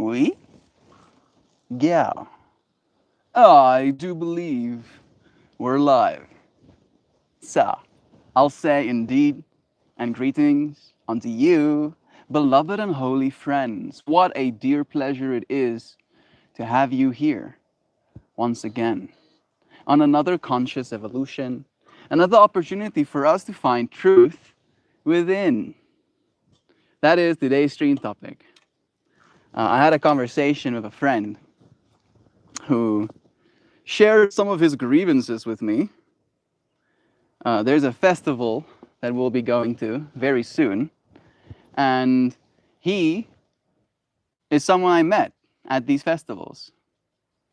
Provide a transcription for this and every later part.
we? Yeah, I do believe we're live. So, I'll say indeed and greetings unto you, beloved and holy friends. What a dear pleasure it is to have you here once again on another conscious evolution, another opportunity for us to find truth within. That is today's stream topic. I had a conversation with a friend who shared some of his grievances with me. There's a festival that we'll be going to very soon, and he is someone I met at these festivals,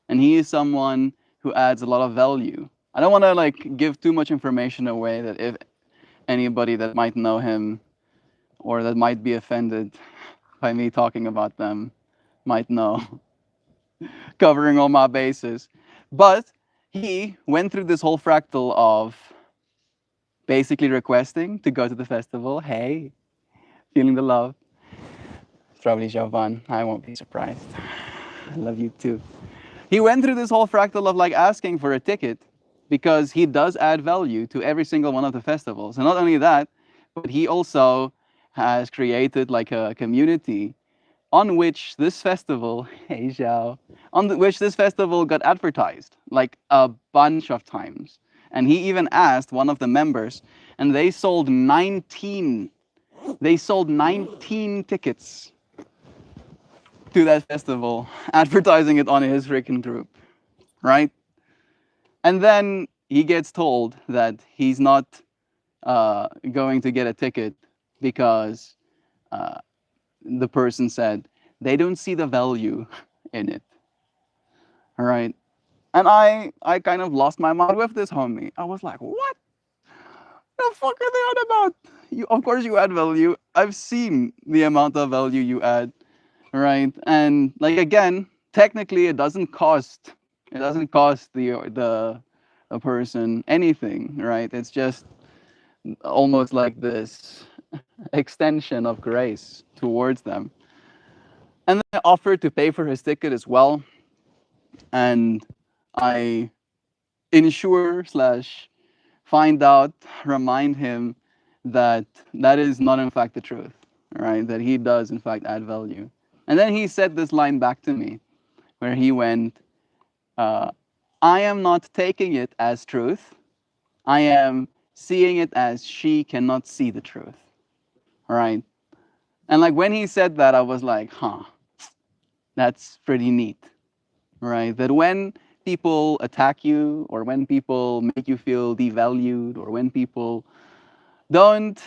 and he is someone who adds a lot of value. I don't want to give too much information away that if anybody that might know him or that might be offended by me talking about them might know, covering all my bases. But he went through this whole fractal of basically requesting to go to the festival. Hey, feeling the love. It's probably Jovan. I won't be surprised. I love you too. He went through this whole fractal of asking for a ticket because he does add value to every single one of the festivals. And not only that, but he also has created a community on which this festival, hey Xiao, which this festival got advertised a bunch of times. And he even asked one of the members, and they sold 19 tickets to that festival, advertising it on his freaking group, right? And then he gets told that he's not going to get a ticket because uh, the person said they don't see the value in it. All right. And I kind of lost my mind with this homie. I was like, what the fuck are they on about? You, of course you add value. I've seen the amount of value you add, right? And again, technically it doesn't cost the person anything, right? It's just almost like this extension of grace towards them. And then I offered to pay for his ticket as well. And I ensure slash find out, remind him that that is not in fact the truth, right? That he does in fact add value. And then he said this line back to me where he went, uh, I am not taking it as truth. I am seeing it as she cannot see the truth, right? And when he said that, I was like, huh, that's pretty neat, right? That when people attack you, or when people make you feel devalued, or when people don't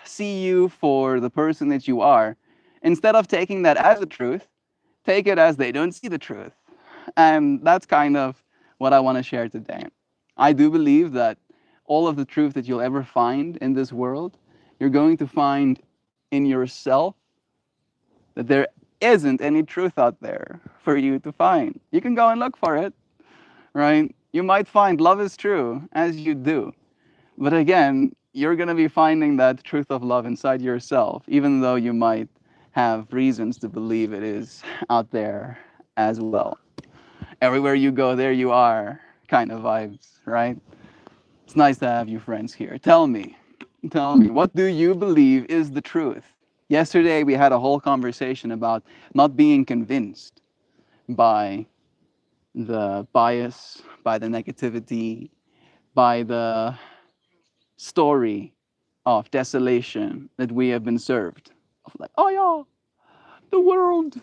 see you for the person that you are, instead of taking that as the truth, take it as they don't see the truth. And that's kind of what I want to share today. I do believe that all of the truth that you'll ever find in this world, you're going to find in yourself, that there isn't any truth out there for you to find. You can go and look for it, right? You might find love is true as you do. But again, you're going to be finding that truth of love inside yourself, even though you might have reasons to believe it is out there as well. Everywhere you go, there you are kind of vibes, right? It's nice to have you friends here. Tell me, what do you believe is the truth? Yesterday, we had a whole conversation about not being convinced by the bias, by the negativity, by the story of desolation that we have been served. Of oh yeah, the world.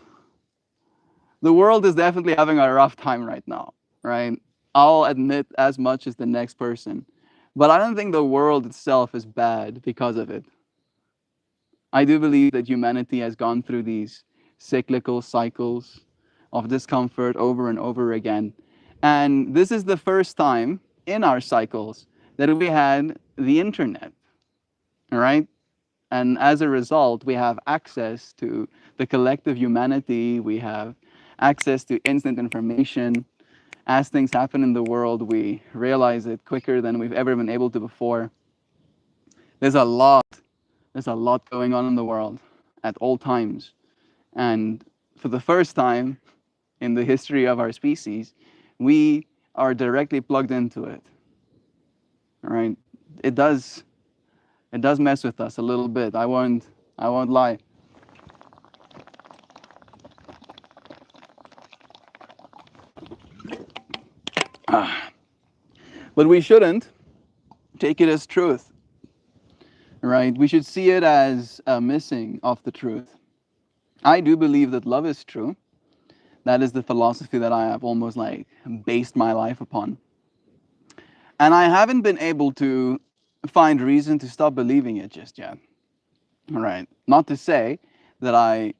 The world is definitely having a rough time right now, right? I'll admit as much as the next person. But I don't think the world itself is bad because of it. I do believe that humanity has gone through these cyclical cycles of discomfort over and over again. And this is the first time in our cycles that we had the internet, all right? And as a result, we have access to the collective humanity. We have access to instant information. As things happen in the world, we realize it quicker than we've ever been able to before. There's a lot, there's a lot going on in the world at all times. And for the first time in the history of our species, we are directly plugged into it. All right? It does it does mess with us a little bit. I won't lie. But we shouldn't take it as truth, right? We should see it as a missing of the truth. I do believe that love is true. That is the philosophy that I have almost like based my life upon. And I haven't been able to find reason to stop believing it just yet. All right. Not to say that I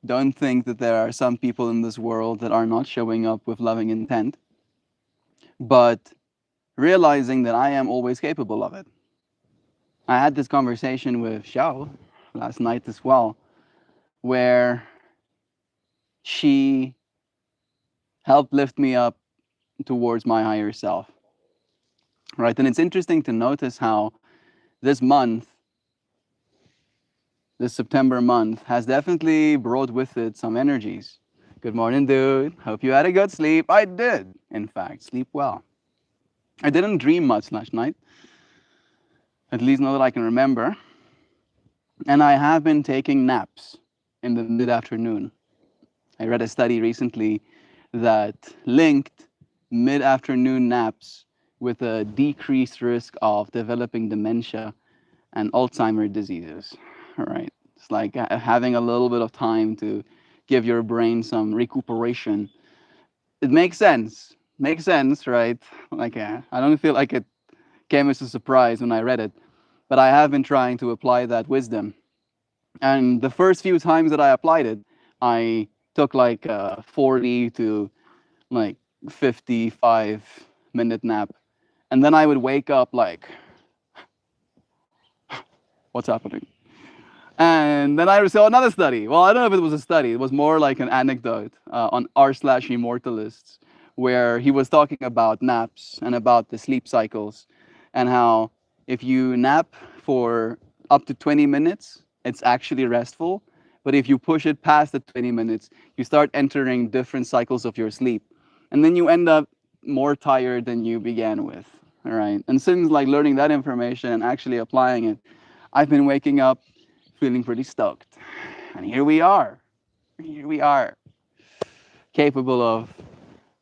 don't think that there are some people in this world that are not showing up with loving intent, but realizing that I am always capable of it. I had this conversation with Xiao last night as well, where she helped lift me up towards my higher self. Right. And it's interesting to notice how this month, this September month, has definitely brought with it some energies. Good morning, dude. Hope you had a good sleep. I did, in fact, sleep well. I didn't dream much last night, at least not that I can remember. And I have been taking naps in the mid afternoon. I read a study recently that linked mid afternoon naps with a decreased risk of developing dementia and Alzheimer's diseases. All right. It's like having a little bit of time to give your brain some recuperation. It makes sense. Makes sense, right? Like, I don't feel like it came as a surprise when I read it, but I have been trying to apply that wisdom. And the first few times that I applied it, I took like a 40 to like 55-minute nap. And then I would wake up like, what's happening? And then I saw another study. Well, I don't know if it was a study. It was more like an anecdote on r/immortalists, where he was talking about naps and about the sleep cycles, and how if you nap for up to 20 minutes, it's actually restful. But if you push it past the 20 minutes, you start entering different cycles of your sleep. And then you end up more tired than you began with. All right. And since like learning that information and actually applying it, I've been waking up feeling pretty stoked. And here we are. Here we are. Capable of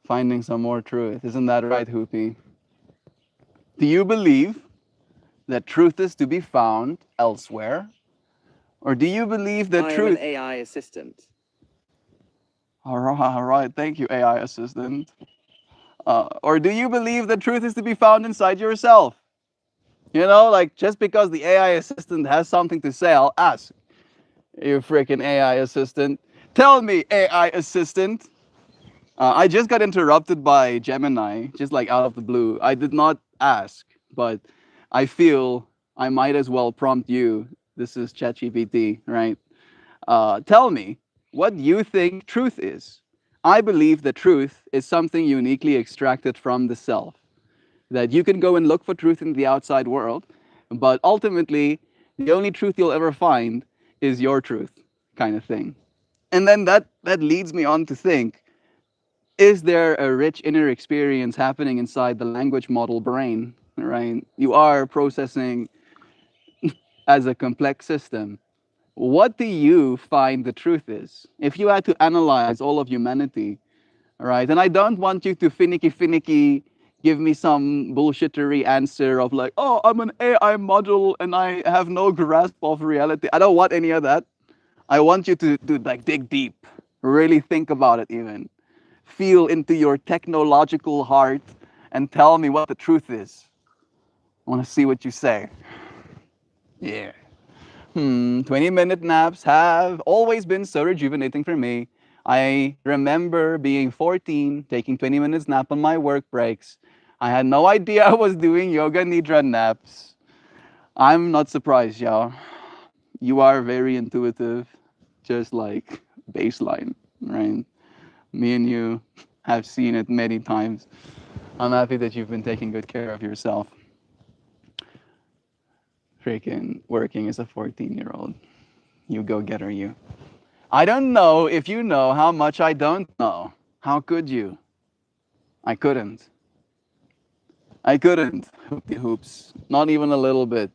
finding some more truth. Isn't that right, Hoopy? Do you believe that truth is to be found elsewhere? Or do you believe that truth... I am an AI assistant. All right. Thank you, AI assistant. Or do you believe that truth is to be found inside yourself? You know, like just because the AI assistant has something to say, I'll ask. You freaking AI assistant. Tell me, AI assistant. I just got interrupted by Gemini, just like out of the blue. I did not ask, but I feel I might as well prompt you. This is ChatGPT, right? Tell me, what do you think truth is? I believe that truth is something uniquely extracted from the self. That you can go and look for truth in the outside world, but ultimately, the only truth you'll ever find is your truth, kind of thing. And then that leads me on to think, is there a rich inner experience happening inside the language model brain, right? You are processing as a complex system. What do you find the truth is? If you had to analyze all of humanity, right? And I don't want you to finicky give me some bullshittery answer of like, oh, I'm an AI model and I have no grasp of reality. I don't want any of that. I want you to like dig deep, really think about it even. Feel into your technological heart and tell me what the truth is. I want to see what you say. Yeah. 20-minute naps have always been so rejuvenating for me. I remember being 14, taking 20 minutes nap on my work breaks. I had no idea I was doing yoga nidra naps. I'm not surprised, y'all. You are very intuitive, just like baseline, right? Me and you have seen it many times. I'm happy that you've been taking good care of yourself. Freaking working as a 14-year-old. You go getter, you. I don't know if you know how much I don't know. How could you? I couldn't. I couldn't. Hoopty hoops. Not even a little bit.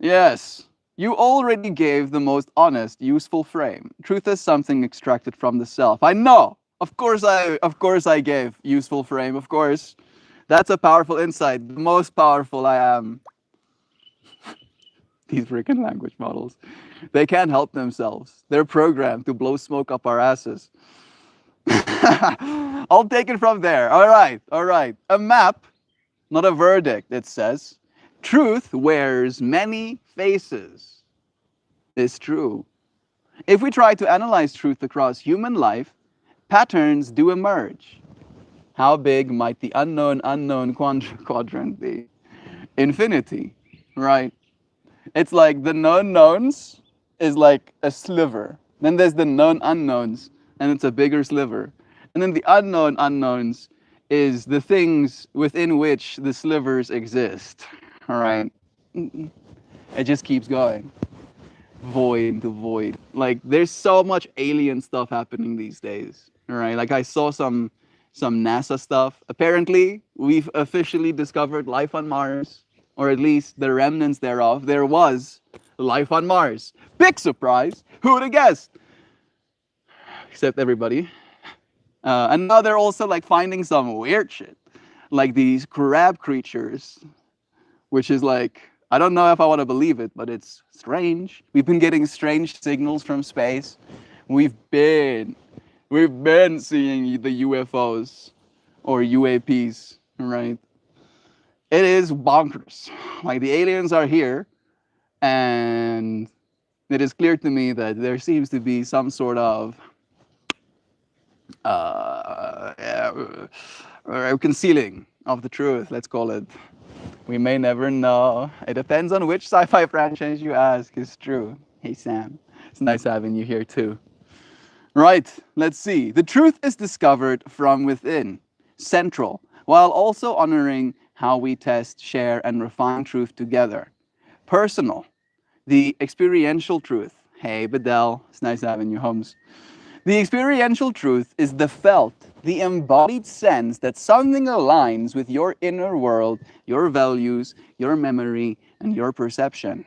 Yes. You already gave the most honest, useful frame. Truth is something extracted from the self. I know. Of course I gave useful frame, of course. That's a powerful insight. The most powerful I am. These freaking language models. They can't help themselves. They're programmed to blow smoke up our asses. I'll take it from there. All right, all right. A map, not a verdict, it says. Truth wears many faces. Is true. If we try to analyze truth across human life, patterns do emerge. How big might the unknown quadrant be? Infinity, right? It's like the known knowns is like a sliver. Then there's the known unknowns, and it's a bigger sliver. And then the unknown unknowns is the things within which the slivers exist. All right? It just keeps going. Void into void. Like there's so much alien stuff happening these days. All right? Like I saw some NASA stuff. Apparently, we've officially discovered life on Mars, or at least the remnants thereof. There was life on Mars. Big surprise. Who would have guessed? Except everybody. And now they're also like finding some weird shit, like these crab creatures, which is like, I don't know if I want to believe it, but it's strange. We've been getting strange signals from space. We've been seeing the UFOs or UAPs, right? It is bonkers. Like the aliens are here, and it is clear to me that there seems to be some sort of concealing of the truth, let's call it. We may never know. It depends on which sci-fi franchise you ask. It's true. Hey Sam, it's nice having you here too. Right, let's see. The truth is discovered from within, central, while also honoring how we test, share, and refine truth together. Personal, the experiential truth. Hey Bedell, it's nice having you, Holmes. The experiential truth is the felt, the embodied sense that something aligns with your inner world, your values, your memory, and your perception.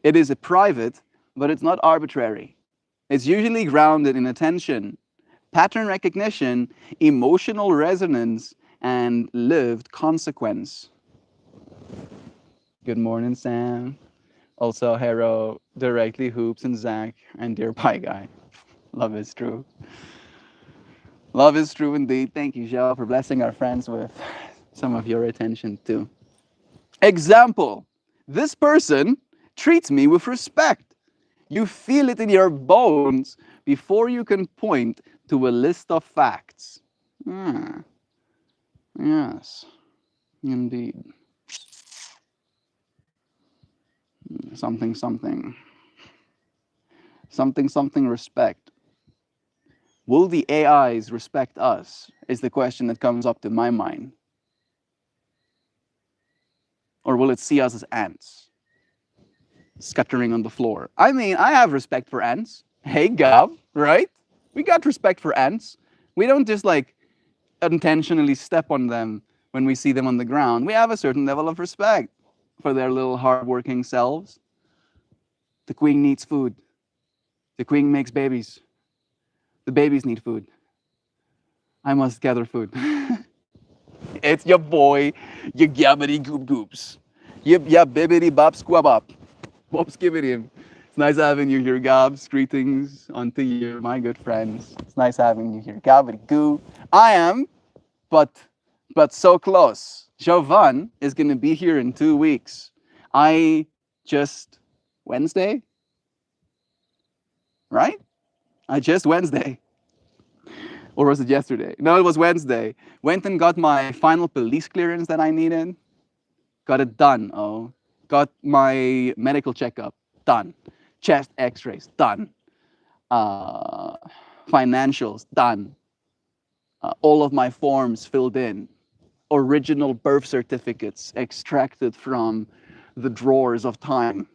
It is a private, but it's not arbitrary. It's usually grounded in attention, pattern recognition, emotional resonance, and lived consequence. Good morning, Sam. Also, Hero, Directly Hoops, and Zach, and Dear Pie Guy. Love is true. Love is true indeed. Thank you, Joe, for blessing our friends with some of your attention too. Example, this person treats me with respect. You feel it in your bones before you can point to a list of facts. Yes, indeed. Something, something. Something, something respect. Will the AIs respect us? Is the question that comes up to my mind. Or will it see us as ants, scattering on the floor? I mean, I have respect for ants. Hey, Gab, right? We got respect for ants. We don't just like intentionally step on them when we see them on the ground. We have a certain level of respect for their little hardworking selves. The queen needs food. The queen makes babies. The babies need food. I must gather food. It's your boy, your gabbity goop goops. Yip yap bibbity bop squab up. Whoops, give it him. It's nice having you here, Gabs. Greetings unto you, my good friends. It's nice having you here. Gabbity goo. I am, but so close. Jovan is gonna be here in 2 weeks. I just Wednesday? Right? I just Wednesday. Or was it yesterday? No, it was Wednesday. Went and got my final police clearance that I needed. Got it done. Oh, got my medical checkup done. Chest X-rays done. Financials done. All of my forms filled in. Original birth certificates extracted from the drawers of time.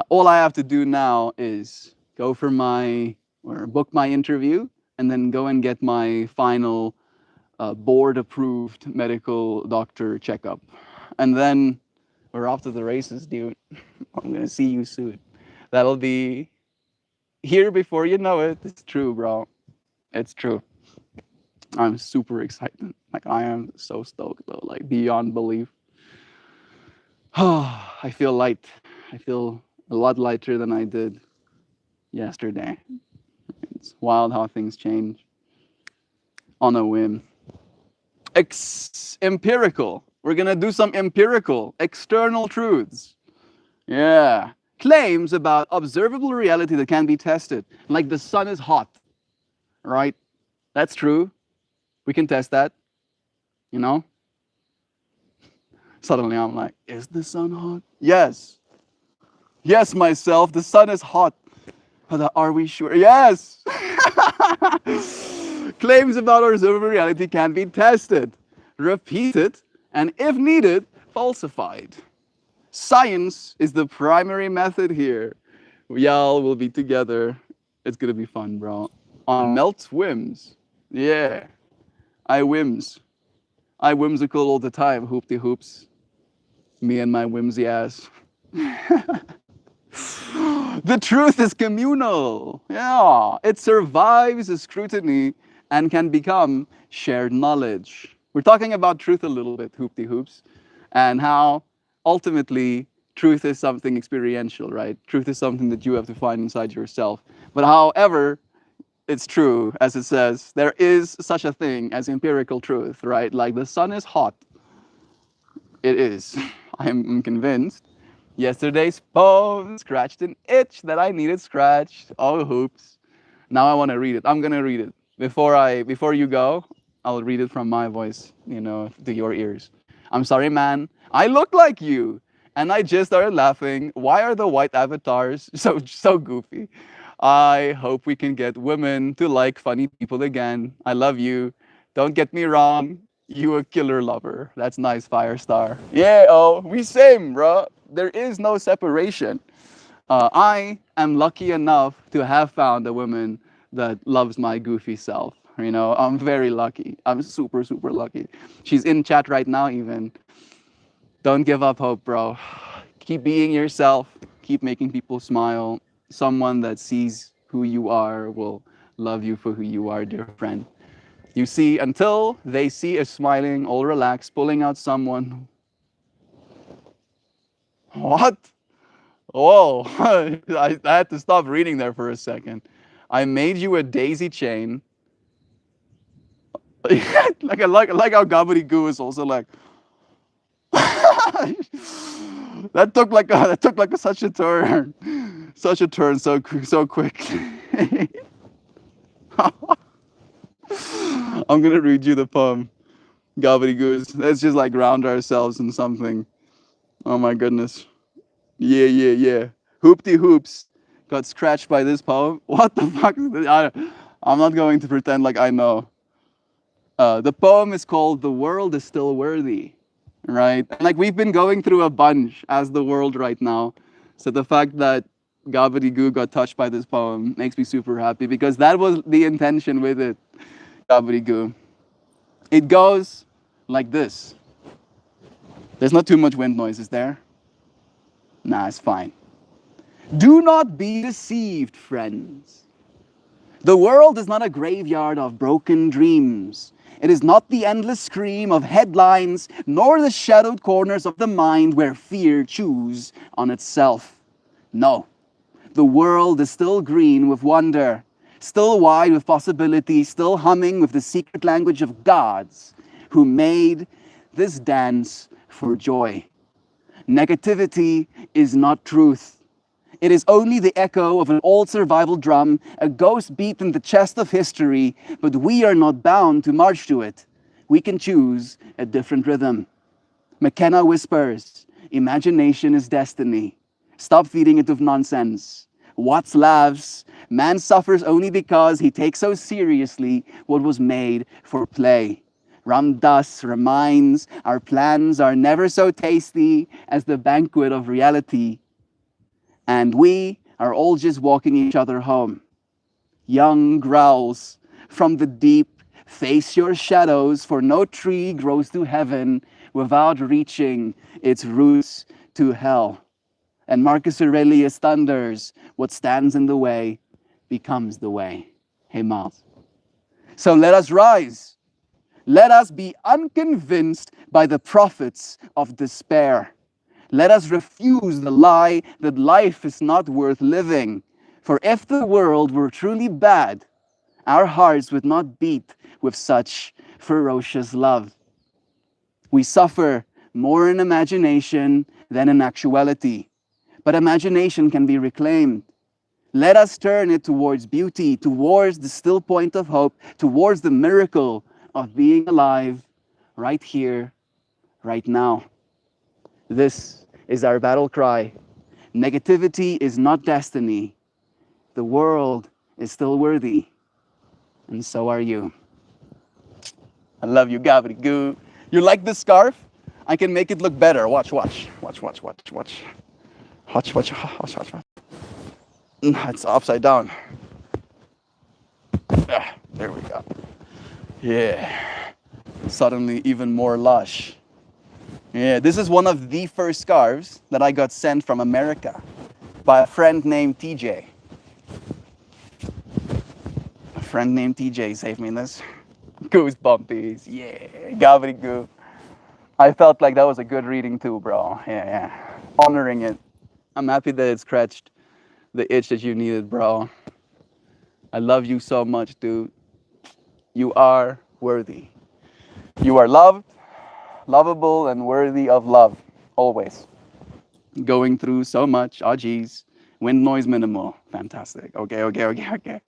All I have to do now is go for my, or book my interview, and then go and get my final board approved medical doctor checkup. And then we're off to the races, dude. I'm going to see you soon. That'll be here before you know it. It's true, bro. It's true. I'm super excited. Like, I am so stoked, though, like beyond belief. I feel light. I feel a lot lighter than I did yesterday. It's wild how things change on a whim. Empirical. We're going to do some empirical, external truths. Yeah. Claims about observable reality that can be tested. Like the sun is hot, right? That's true. We can test that, you know? Suddenly I'm like, is the sun hot? Yes. Yes, myself, the sun is hot. But are we sure? Yes! Claims about observable reality can be tested, repeated, and if needed, falsified. Science is the primary method here. Y'all will be together. It's gonna be fun, bro. On Melt Whims. Yeah. I whims. I whimsical all the time, hoopty hoops. Me and my whimsy ass. The truth is communal. Yeah. It survives the scrutiny and can become shared knowledge. We're talking about truth a little bit, hoopty hoops, and how ultimately truth is something experiential, right? Truth is something that you have to find inside yourself. But however, it's true, as it says, there is such a thing as empirical truth, right? Like the sun is hot. It is. I'm convinced. Yesterday's poem scratched an itch that I needed scratched. Oh, hoops. Now I want to read it. I'm going to read it. Before you go, I'll read it from my voice, to your ears. I'm sorry, man. I look like you. And I just started laughing. Why are the white avatars so goofy? I hope we can get women to like funny people again. I love you. Don't get me wrong. You a killer lover. That's nice, Firestar. Yeah, oh, we same, bro. There is no separation. I am lucky enough to have found a woman that loves my goofy self. I'm very lucky. I'm super, super lucky. She's in chat right now, even. Don't give up hope, bro. Keep being yourself. Keep making people smile. Someone that sees who you are will love you for who you are, dear friend. You see, until they see us smiling, all relaxed, pulling out someone. What? Whoa, I had to stop reading there for a second. I made you a daisy chain. like how gobbledygoo is also like. that took like such a turn, so quick. I'm gonna read you the poem, gobbledygoos. Let's just like ground ourselves in something. Oh my goodness. Yeah. Hoopty hoops got scratched by this poem. What the fuck is this? I'm not going to pretend like I know. The poem is called "The World Is Still Worthy," right? And like we've been going through a bunch as the world right now. So the fact that Gobbledygoo got touched by this poem makes me super happy because that was the intention with it, Gobbledygoo. It goes like this. There's not too much wind noise, is there? Nah, it's fine. Do not be deceived, friends. The world is not a graveyard of broken dreams. It is not the endless scream of headlines, nor the shadowed corners of the mind where fear chews on itself. No, the world is still green with wonder, still wide with possibility, still humming with the secret language of gods who made this dance for joy. Negativity is not truth. It is only the echo of an old survival drum, a ghost beat in the chest of history, but we are not bound to march to it. We can choose a different rhythm. McKenna whispers, imagination is destiny. Stop feeding it with nonsense. Watts laughs, man suffers only because he takes so seriously what was made for play. Ram Dass reminds, our plans are never so tasty as the banquet of reality. And we are all just walking each other home. Young growls from the deep, face your shadows, for no tree grows to heaven without reaching its roots to hell. And Marcus Aurelius thunders, what stands in the way becomes the way. Hey, Miles. So let us rise. Let us be unconvinced by the prophets of despair. Let us refuse the lie that life is not worth living. For if the world were truly bad, our hearts would not beat with such ferocious love. We suffer more in imagination than in actuality, but imagination can be reclaimed. Let us turn it towards beauty, towards the still point of hope, towards the miracle of being alive right here, right now. This is our battle cry. Negativity is not destiny. The world is still worthy, and so are you. I love you, Gabriel. You like this scarf? I can make it look better. Watch, watch, watch, watch, watch, watch. Watch, watch, watch, watch, watch. It's upside down. Ah, there we go. Yeah. Suddenly even more lush. Yeah, this is one of the first scarves that I got sent from America by a friend named TJ. A friend named TJ saved me this. Goosebumpies. Yeah, Gabriel. I felt like that was a good reading too, bro. Yeah, yeah. Honoring it. I'm happy that it scratched the itch that you needed, bro. I love you so much, dude. You are worthy. You are loved, lovable, and worthy of love. Always. Going through so much. Oh, geez. Wind noise minimal. Fantastic. Okay, okay, okay, okay.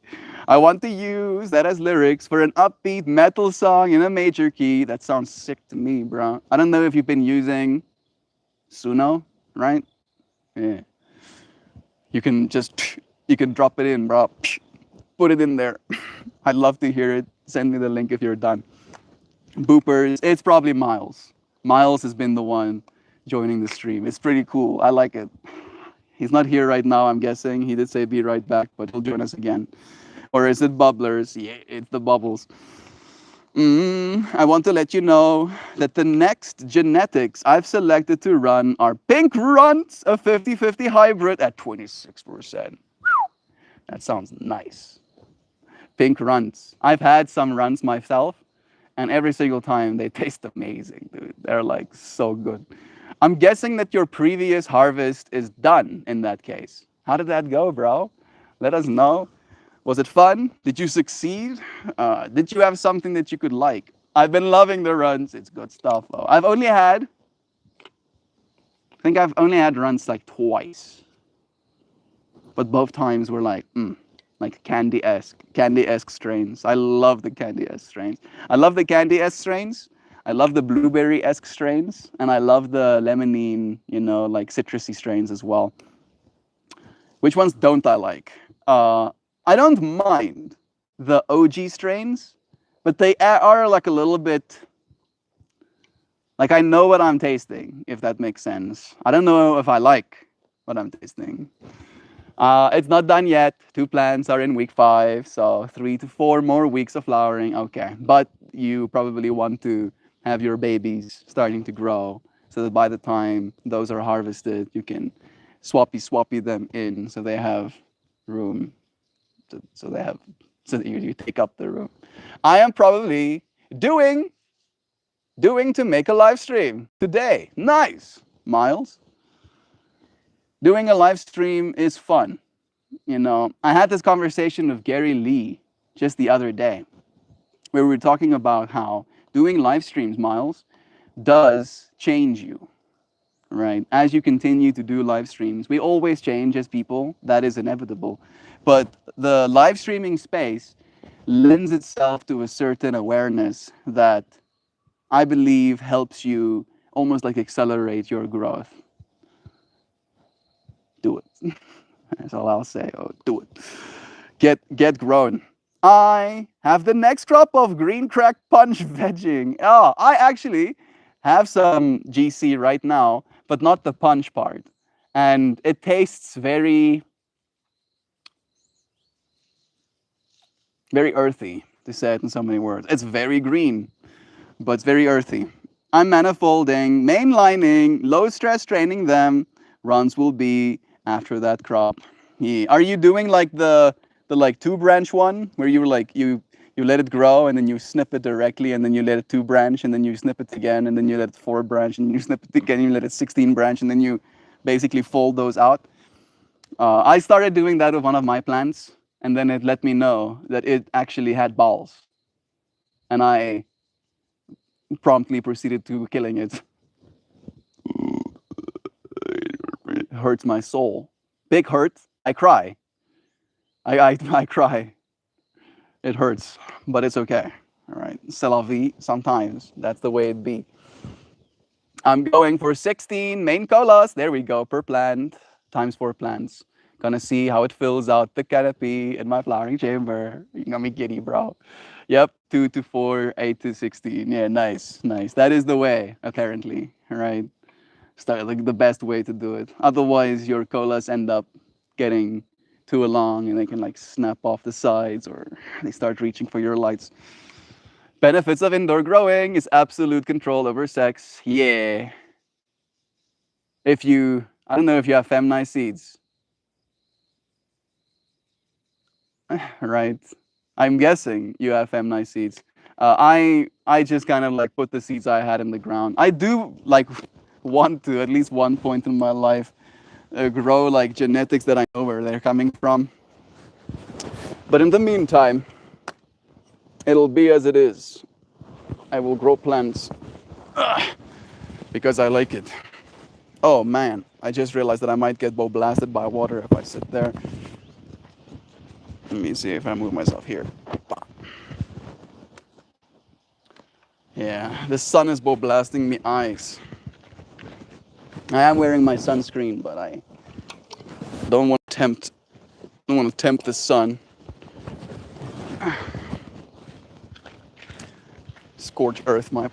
I want to use that as lyrics for an upbeat metal song in a major key. That sounds sick to me, bro. I don't know if you've been using Suno, right? Yeah. You can just, you can drop it in, bro. Put it in there. I'd love to hear it. Send me the link if you're done. Boopers, it's probably Miles. Miles has been the one joining the stream. It's pretty cool. I like it. He's not here right now, I'm guessing. He did say be right back, but he'll join us again. Or is it Bubblers? Yeah, it's the bubbles. I want to let you know that the next genetics I've selected to run are pink runts, a 50-50 hybrid at 26%. That sounds nice. Pink runts. I've had some runts myself, and every single time they taste amazing, dude. They're like so good. I'm guessing that your previous harvest is done in that case. How did that go, bro? Let us know. Was it fun? Did you succeed? Did you have something that you could like? I've been loving the runs. It's good stuff, though. I think I've only had runs like twice. But both times were like candy-esque strains. I love the candy-esque strains. I love the candy-esque strains. I love the blueberry-esque strains. And I love the lemonine, like citrusy strains as well. Which ones don't I like? I don't mind the OG strains, but they are like a little bit, like I know what I'm tasting, if that makes sense. I don't know if I like what I'm tasting. It's not done yet. 2 plants are in week 5, so 3 to 4 more weeks of flowering. Okay, but you probably want to have your babies starting to grow so that by the time those are harvested, you can swappy them in so they have room. So that you take up the room. I am probably doing to make a live stream today. Nice, Miles. Doing a live stream is fun. I had this conversation with Gary Lee just the other day, where we were talking about how doing live streams, Miles, does change you, right? As you continue to do live streams, we always change as people. That is inevitable. But the live streaming space lends itself to a certain awareness that I believe helps you almost like accelerate your growth. Do it. That's all I'll say. Oh, do it. Get grown. I have the next crop of green crack punch vegging. Oh, I actually have some GC right now, but not the punch part. And it tastes very Very earthy, to say it in so many words. It's very green, but it's very earthy. I'm manifolding, mainlining, low stress training them. Runs will be after that crop. Yeah. Are you doing like the like two branch one where you like you let it grow and then you snip it directly and then you let it two branch and then you snip it again and then you let it four branch and you snip it again and you let it 16 branch and then you basically fold those out. I started doing that with one of my plants and then it let me know that it actually had balls and I promptly proceeded to killing it. It hurts my soul. Big hurt. I cry. I cry. It hurts, but it's okay. All right. C'est la vie. Sometimes that's the way it be. I'm going for 16 main colas. There we go, per plant, times 4 plants. Gonna see how it fills out the canopy in my flowering chamber. You got me giddy, bro. Yep, 2 to 4, 8 to 16. Yeah, nice, nice. That is the way, apparently. All right. Start like the best way to do it. Otherwise, your colas end up getting too long and they can like snap off the sides or they start reaching for your lights. Benefits of indoor growing is absolute control over sex. Yeah. If you, I don't know if you have feminized seeds. Right. I'm guessing you have feminized seeds. I just kind of like put the seeds I had in the ground. I do like want to at least one point in my life grow like genetics that I know where they're coming from. But in the meantime, it'll be as it is. I will grow plants because I like it. Oh man, I just realized that I might get blasted by water if I sit there. Let me see if I move myself here. Yeah, the sun is blasting me eyes. I am wearing my sunscreen, but I don't want to tempt the sun. Scorch earth my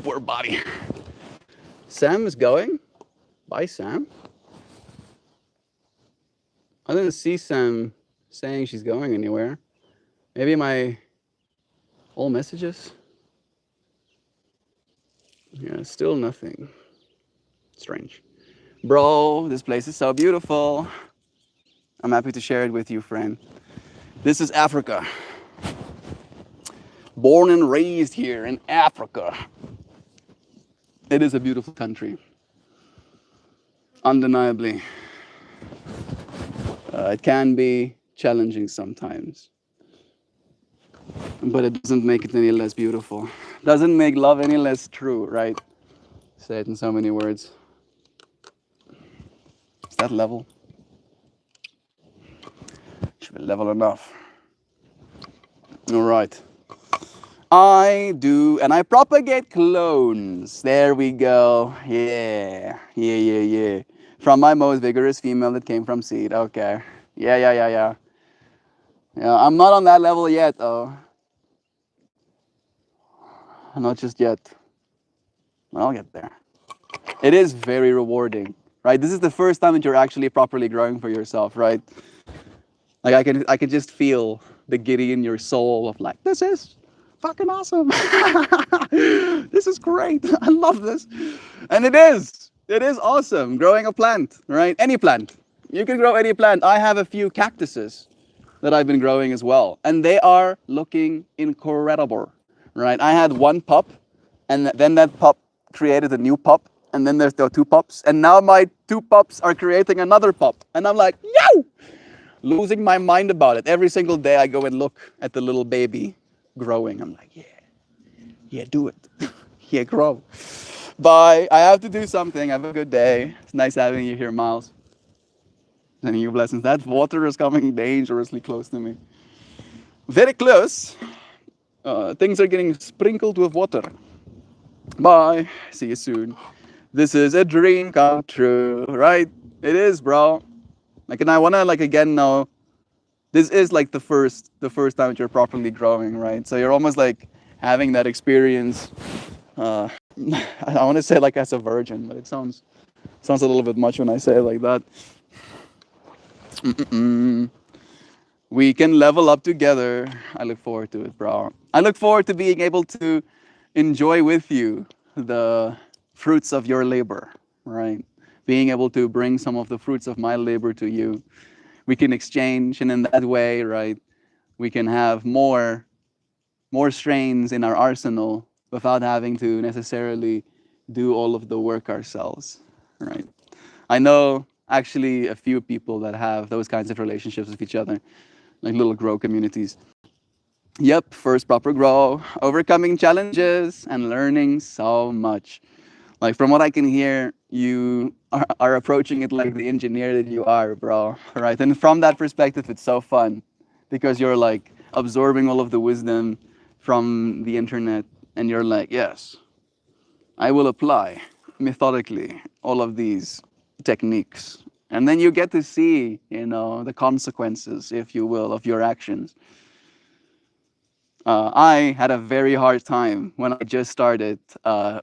poor body. Sam is going? Bye, Sam. I didn't see Sam saying she's going anywhere. Maybe my old messages? Yeah, still nothing. Strange. Bro, this place is so beautiful. I'm happy to share it with you, friend. This is Africa. Born and raised here in Africa. It is a beautiful country. Undeniably. It can be challenging sometimes. But it doesn't make it any less beautiful. Doesn't make love any less true, right? Say it in so many words. Is that level? Should be level enough. All right. I do, and I propagate clones. There we go. Yeah. From my most vigorous female that came from seed. Okay. Yeah. Yeah, I'm not on that level yet, though. Not just yet. I'll get there. It is very rewarding, right? This is the first time that you're actually properly growing for yourself, right? Like I can just feel the giddy in your soul of like, this is fucking awesome. This is great. I love this. And it is. It is awesome growing a plant, right? Any plant. You can grow any plant. I have a few cactuses that I've been growing as well. And they are looking incredible, right? I had one pup and then that pup created a new pup. And then there are two pups. And now my two pups are creating another pup. And I'm like, yo! Losing my mind about it. Every single day I go and look at the little baby growing. I'm like, yeah, do it. Yeah, grow. Bye. I have to do something. Have a good day. It's nice having you here, Miles. Sending you blessings. That water is coming dangerously close to me. Very close. Things are getting sprinkled with water. Bye. See you soon. This is a dream come true, right? It is, bro. Like, and I wanna like again know, this is like the first time that you're properly growing, right? So you're almost like having that experience. I want to say like as a virgin, but it sounds a little bit much when I say it like that. We can level up together. I look forward to it, bro. I look forward to being able to enjoy with you the fruits of your labor, right? Being able to bring some of the fruits of my labor to you. We can exchange, and in that way, right, we can have more strains in our arsenal without having to necessarily do all of the work ourselves, right? I know actually a few people that have those kinds of relationships with each other, like little grow communities. Yep, first proper grow, overcoming challenges and learning so much. Like from what I can hear, you are approaching it like the engineer that you are, bro. Right? And from that perspective, it's so fun because you're like absorbing all of the wisdom from the internet, and you're like, yes, I will apply methodically all of these techniques. And then you get to see, the consequences, if you will, of your actions. I had a very hard time when I just started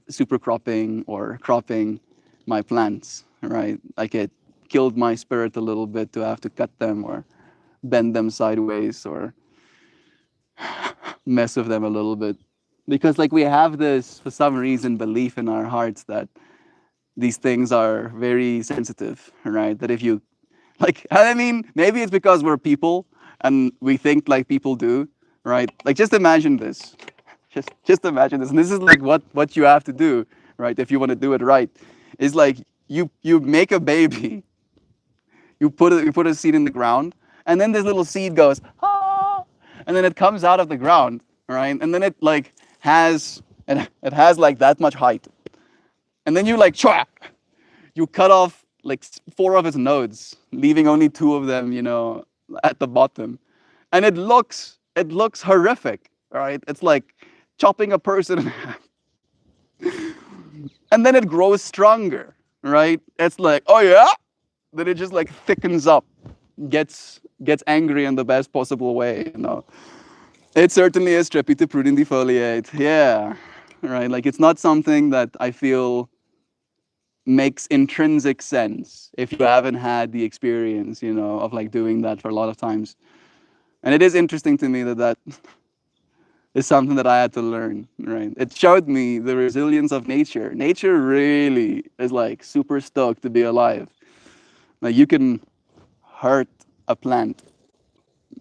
super cropping or cropping my plants, right? Like it killed my spirit a little bit to have to cut them or bend them sideways or mess with them a little bit. Because like we have this, for some reason, belief in our hearts that these things are very sensitive, right? That if you, like, I mean, maybe it's because we're people and we think like people do, right? Like, just imagine this. Just imagine this. And this is like what you have to do, right? If you want to do it right, is like you make a baby, you put a seed in the ground, and then this little seed goes, ah, and then it comes out of the ground, right? And then it like it has like that much height, and then you like chwa, you cut off like four of its nodes, leaving only two of them, at the bottom, and it looks horrific, right? It's like chopping a person in half, and then it grows stronger, right? It's like, oh yeah, then it just like thickens up, gets angry in the best possible way. It certainly is trippy to prudent defoliate, yeah, right. Like it's not something that I feel makes intrinsic sense if you haven't had the experience, of like doing that for a lot of times. And it is interesting to me that that is something that I had to learn, right? It showed me the resilience of nature. Nature really is like super stoked to be alive. Like you can hurt a plant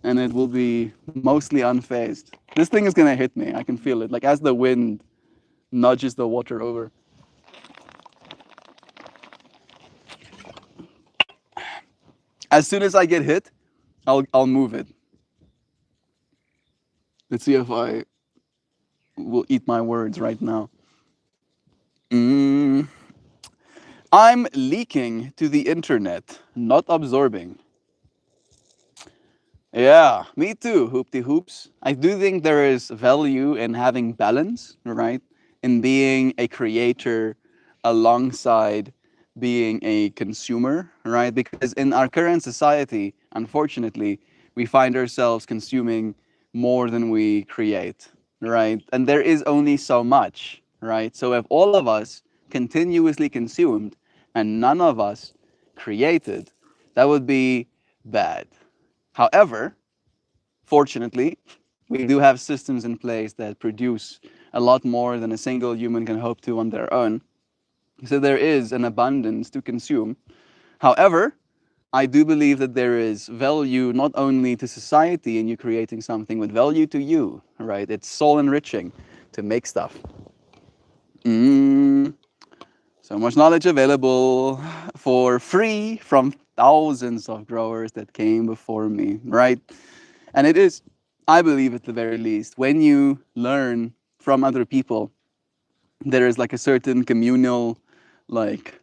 and it will be mostly unfazed. This thing is gonna hit me. I can feel it. Like as the wind nudges the water over. As soon as I get hit, I'll move it. Let's see if I will eat my words right now. Mm, I'm leaking to the internet, not absorbing. Yeah, me too, hoopty hoops. I do think there is value in having balance, right? In being a creator alongside being a consumer, right? Because in our current society, unfortunately, we find ourselves consuming more than we create, right? And there is only so much, right? So if all of us continuously consumed and none of us created, that would be bad. However, fortunately, we do have systems in place that produce a lot more than a single human can hope to on their own. So there is an abundance to consume. However, I do believe that there is value not only to society in you creating something, but value to you, right? It's soul enriching to make stuff. Mm, so much knowledge available for free from thousands of growers that came before me, right? And it is, I believe at the very least, when you learn from other people, there is like a certain communal, like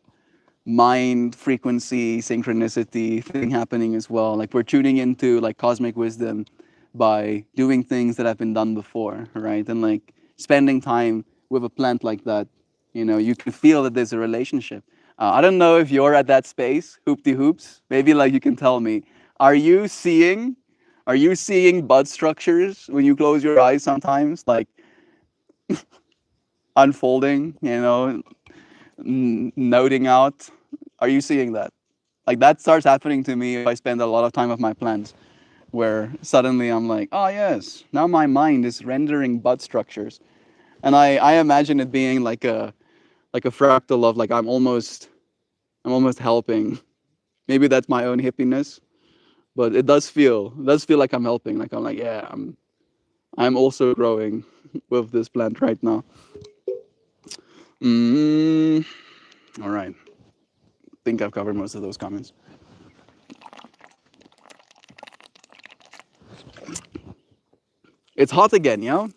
mind frequency, synchronicity thing happening as well. Like we're tuning into like cosmic wisdom by doing things that have been done before, right? And like spending time with a plant like that, you can feel that there's a relationship. I don't know if you're at that space, hoopty hoops. Maybe like you can tell me, are you seeing are you seeing bud structures when you close your eyes sometimes, like unfolding, noting out? Are you seeing that? Like that starts happening to me if I spend a lot of time with my plants, where suddenly I'm like, oh yes, now my mind is rendering bud structures, and I imagine it being like a fractal of like I'm almost helping. Maybe that's my own hippiness, but it does feel like I'm helping. Like I'm like, yeah, I'm also growing with this plant right now. Mm, all right. Think I've covered most of those comments. It's hot again, yo.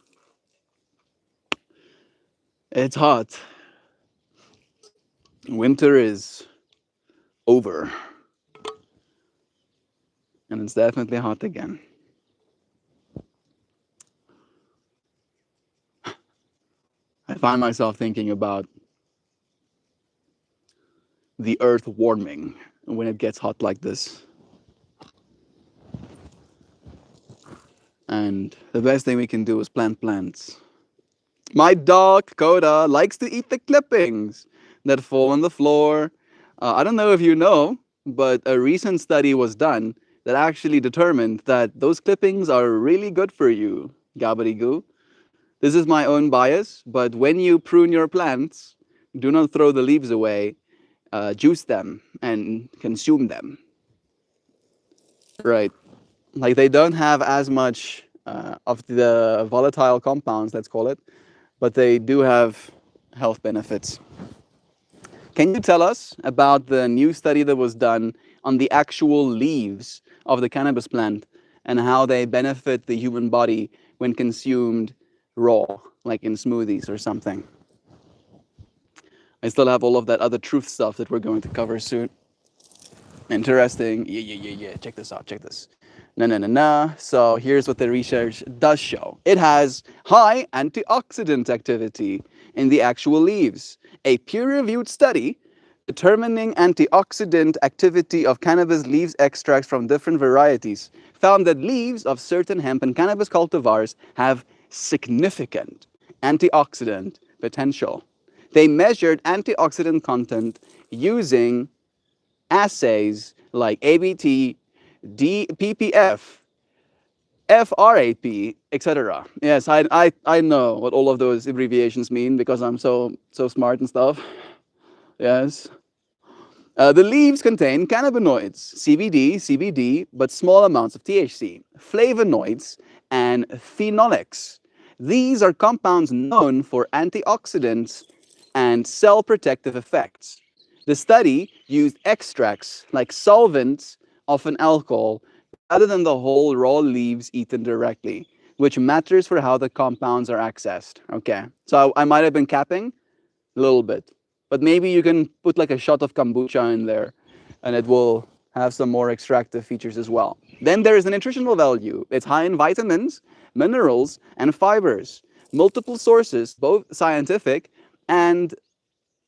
It's hot. Winter is over, and it's definitely hot again. I find myself thinking about the earth warming when it gets hot like this. And the best thing we can do is plant plants. My dog, Coda, likes to eat the clippings that fall on the floor. I don't know if you know, but a recent study was done that actually determined that those clippings are really good for you, Gabbarigoo. This is my own bias, but when you prune your plants, do not throw the leaves away, juice them and consume them. Right. Like they don't have as much of the volatile compounds, let's call it, but they do have health benefits. Can you tell us about the new study that was done on the actual leaves of the cannabis plant and how they benefit the human body when consumed raw, like in smoothies or something? I still have all of that other truth stuff that we're going to cover soon. Interesting. Yeah. Check this out. Check this. No. So here's what the research does show. It has high antioxidant activity in the actual leaves. A peer-reviewed study determining antioxidant activity of cannabis leaves extracts from different varieties found that leaves of certain hemp and cannabis cultivars have significant antioxidant potential. They measured antioxidant content using assays like ABT, DPPF, FRAP, etc. Yes, I know what all of those abbreviations mean because I'm so smart and stuff. Yes. The leaves contain cannabinoids, CBD, but small amounts of THC, flavonoids, and phenolics. These are compounds known for antioxidants and cell protective effects. The study used extracts like solvents of an alcohol rather than the whole raw leaves eaten directly, which matters for how the compounds are accessed. Okay, so I might have been capping a little bit, but maybe you can put like a shot of kombucha in there and it will have some more extractive features as well. Then there is the nutritional value. It's high in vitamins, minerals, and fibers. Multiple sources, both scientific and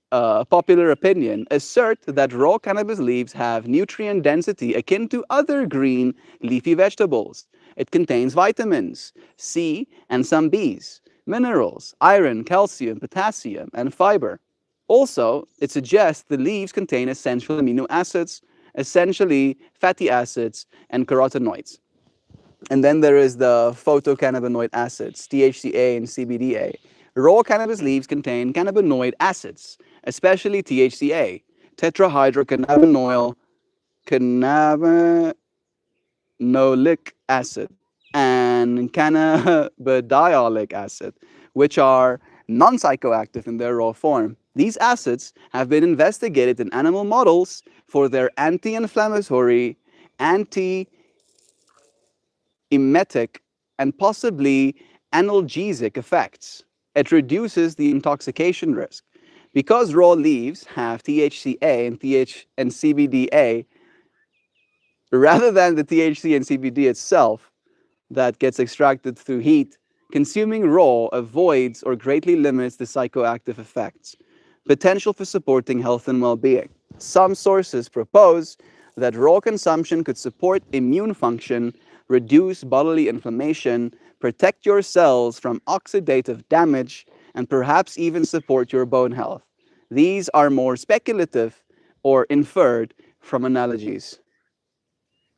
popular opinion, assert that raw cannabis leaves have nutrient density akin to other green leafy vegetables. It contains vitamins C and some Bs, minerals, iron, calcium, potassium, and fiber. Also, it suggests the leaves contain essential amino acids, essentially fatty acids, and carotenoids. And then there is the phytocannabinoid acids, THCA and CBDA. Raw cannabis leaves contain cannabinoid acids, especially THCA, tetrahydrocannabinol, cannabinolic acid, and cannabidiolic acid, which are non-psychoactive in their raw form. These acids have been investigated in animal models for their anti-inflammatory, anti emetic, and possibly analgesic effects. It reduces the intoxication risk. Because raw leaves have THCA and CBDA, rather than the THC and CBD itself that gets extracted through heat, consuming raw avoids or greatly limits the psychoactive effects. Potential for supporting health and well-being. Some sources propose that raw consumption could support immune function, reduce bodily inflammation, protect your cells from oxidative damage, and perhaps even support your bone health. These are more speculative or inferred from analogies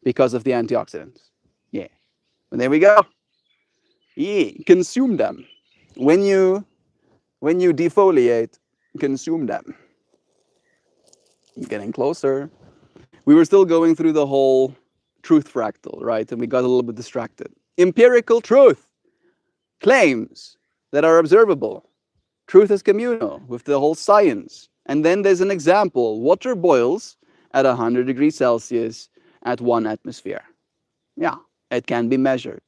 because of the antioxidants. Yeah. There we go. Yeah, consume them. When you defoliate, consume them. Getting closer. We were still going through the whole truth fractal, right? And we got a little bit distracted. Empirical truth claims that are observable. Truth is communal with the whole science. And then there's an example. Water boils at 100 degrees Celsius at 1 atmosphere. Yeah, it can be measured.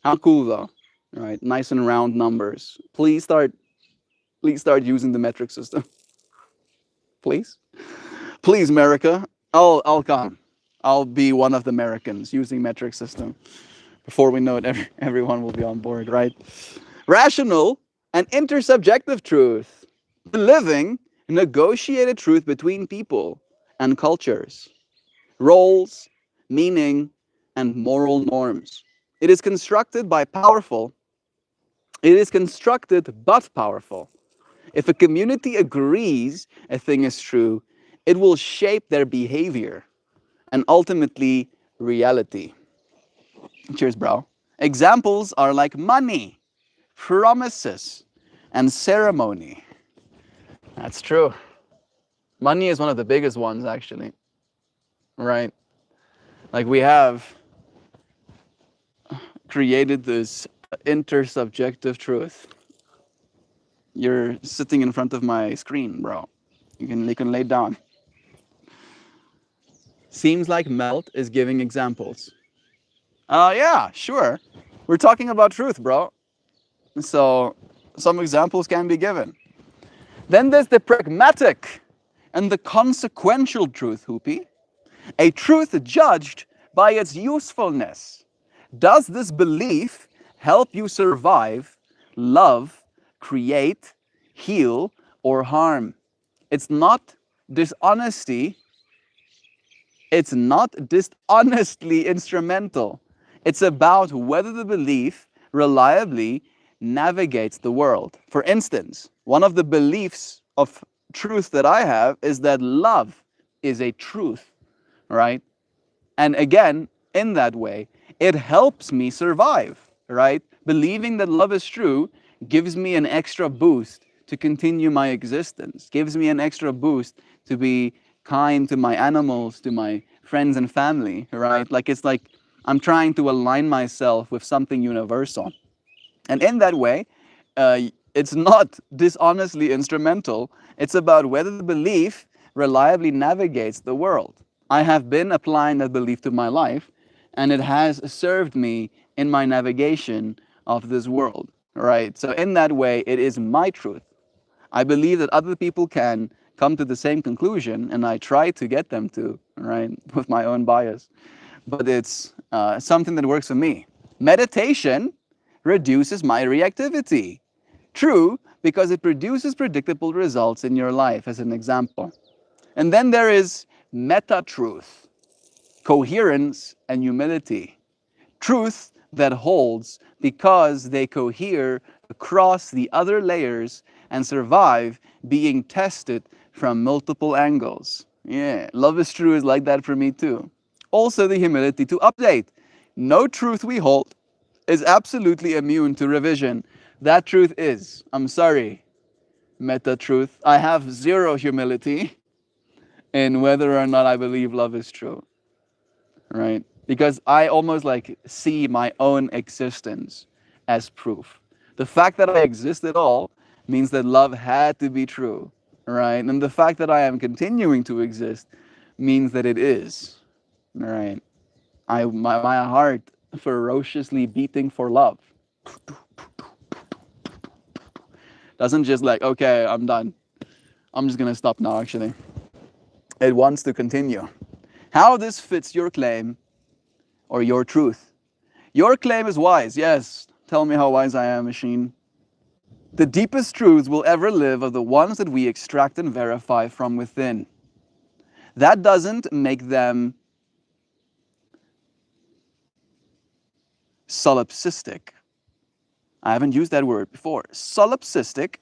How cool though, right? Nice and round numbers. Please start using the metric system. Please. Please, America. I'll come. I'll be one of the Americans using metric system. Before we know it, everyone will be on board, right? Rational and intersubjective truth. The living, negotiated truth between people and cultures. Roles, meaning, and moral norms. It is constructed by powerful. It is constructed but powerful. If a community agrees a thing is true, it will shape their behavior and ultimately reality. Cheers, bro. Examples are like money, promises, and ceremony. That's true. Money is one of the biggest ones, actually. Right? Like we have created this intersubjective truth. You're sitting in front of my screen, bro. You can lay down. Seems like Melt is giving examples. Yeah, sure. We're talking about truth, bro. So some examples can be given. Then there's the pragmatic and the consequential truth, Hoopy. A truth judged by its usefulness. Does this belief help you survive, love, create, heal, or harm? It's not dishonesty. It's not dishonestly instrumental. It's about whether the belief reliably navigates the world. For instance, one of the beliefs of truth that I have is that love is a truth, right? And again, in that way, it helps me survive, right? Believing that love is true gives me an extra boost to continue my existence, gives me an extra boost to be kind to my animals, to my friends and family, right? Like it's like I'm trying to align myself with something universal. And in that way, it's not dishonestly instrumental. It's about whether the belief reliably navigates the world. I have been applying that belief to my life, and it has served me in my navigation of this world, right? So in that way, it is my truth. I believe that other people can come to the same conclusion, and I try to get them to, right, with my own bias. But it's something that works for me. Meditation reduces my reactivity. True, because it produces predictable results in your life, as an example. And then there is meta-truth, coherence and humility. Truth that holds because they cohere across the other layers and survive being tested from multiple angles. Yeah, love is true is like that for me too. Also the humility to update. No truth we hold is absolutely immune to revision. That truth is, I'm sorry, meta truth, I have zero humility in whether or not I believe love is true, right? Because I almost like see my own existence as proof. The fact that I exist at all means that love had to be true, right? And the fact that I am continuing to exist means that it is, right? My heart ferociously beating for love doesn't just like, okay, I'm done. I'm just gonna stop now, actually. It wants to continue. How this fits your claim or your truth. Your claim is wise, yes. Tell me how wise I am, machine. The deepest truths will ever live are the ones that we extract and verify from within. That doesn't make them solipsistic. I haven't used that word before. Solipsistic.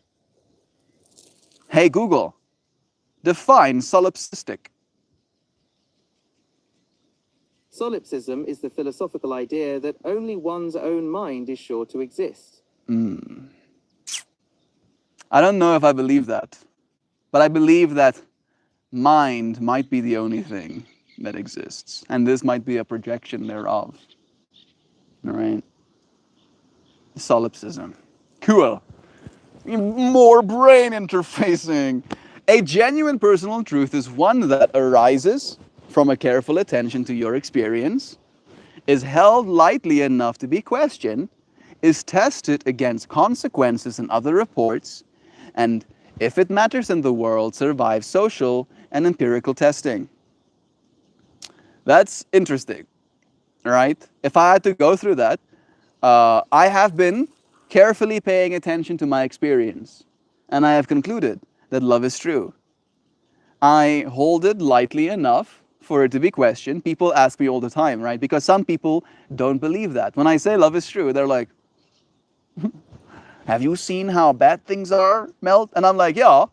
Hey Google, define solipsistic. Solipsism is the philosophical idea that only one's own mind is sure to exist. I don't know if I believe that, but I believe that mind might be the only thing that exists, and this might be a projection thereof. All right? Solipsism. Cool. More brain interfacing. A genuine personal truth is one that arises from a careful attention to your experience, is held lightly enough to be questioned, is tested against consequences and other reports, and if it matters in the world, survives social and empirical testing. That's interesting, right? If I had to go through that, I have been carefully paying attention to my experience, and I have concluded that love is true. I hold it lightly enough for it to be questioned. People ask me all the time, right? Because some people don't believe that. When I say love is true, they're like, have you seen how bad things are, Melt? And I'm like, yeah,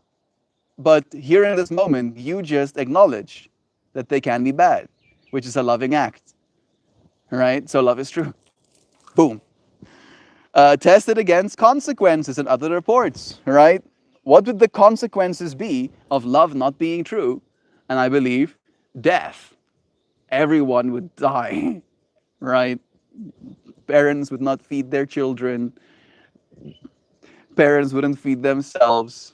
but here in this moment, you just acknowledge that they can be bad, which is a loving act, right? So love is true. Boom. Tested against consequences and other reports, right? What would the consequences be of love not being true? And I believe death. Everyone would die, right? Parents would not feed their children. Parents wouldn't feed themselves,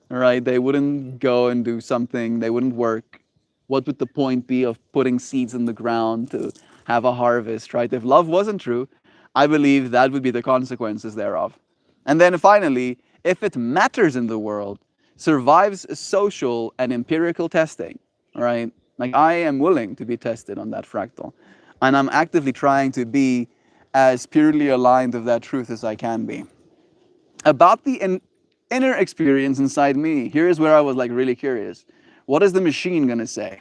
right? They wouldn't go and do something. They wouldn't work. What would the point be of putting seeds in the ground to have a harvest, right? If love wasn't true, I believe that would be the consequences thereof. And then finally, if it matters in the world, survives social and empirical testing, right? Like I am willing to be tested on that fractal. And I'm actively trying to be as purely aligned with that truth as I can be. About the inner experience inside me, here's where I was like really curious. What is the machine gonna say?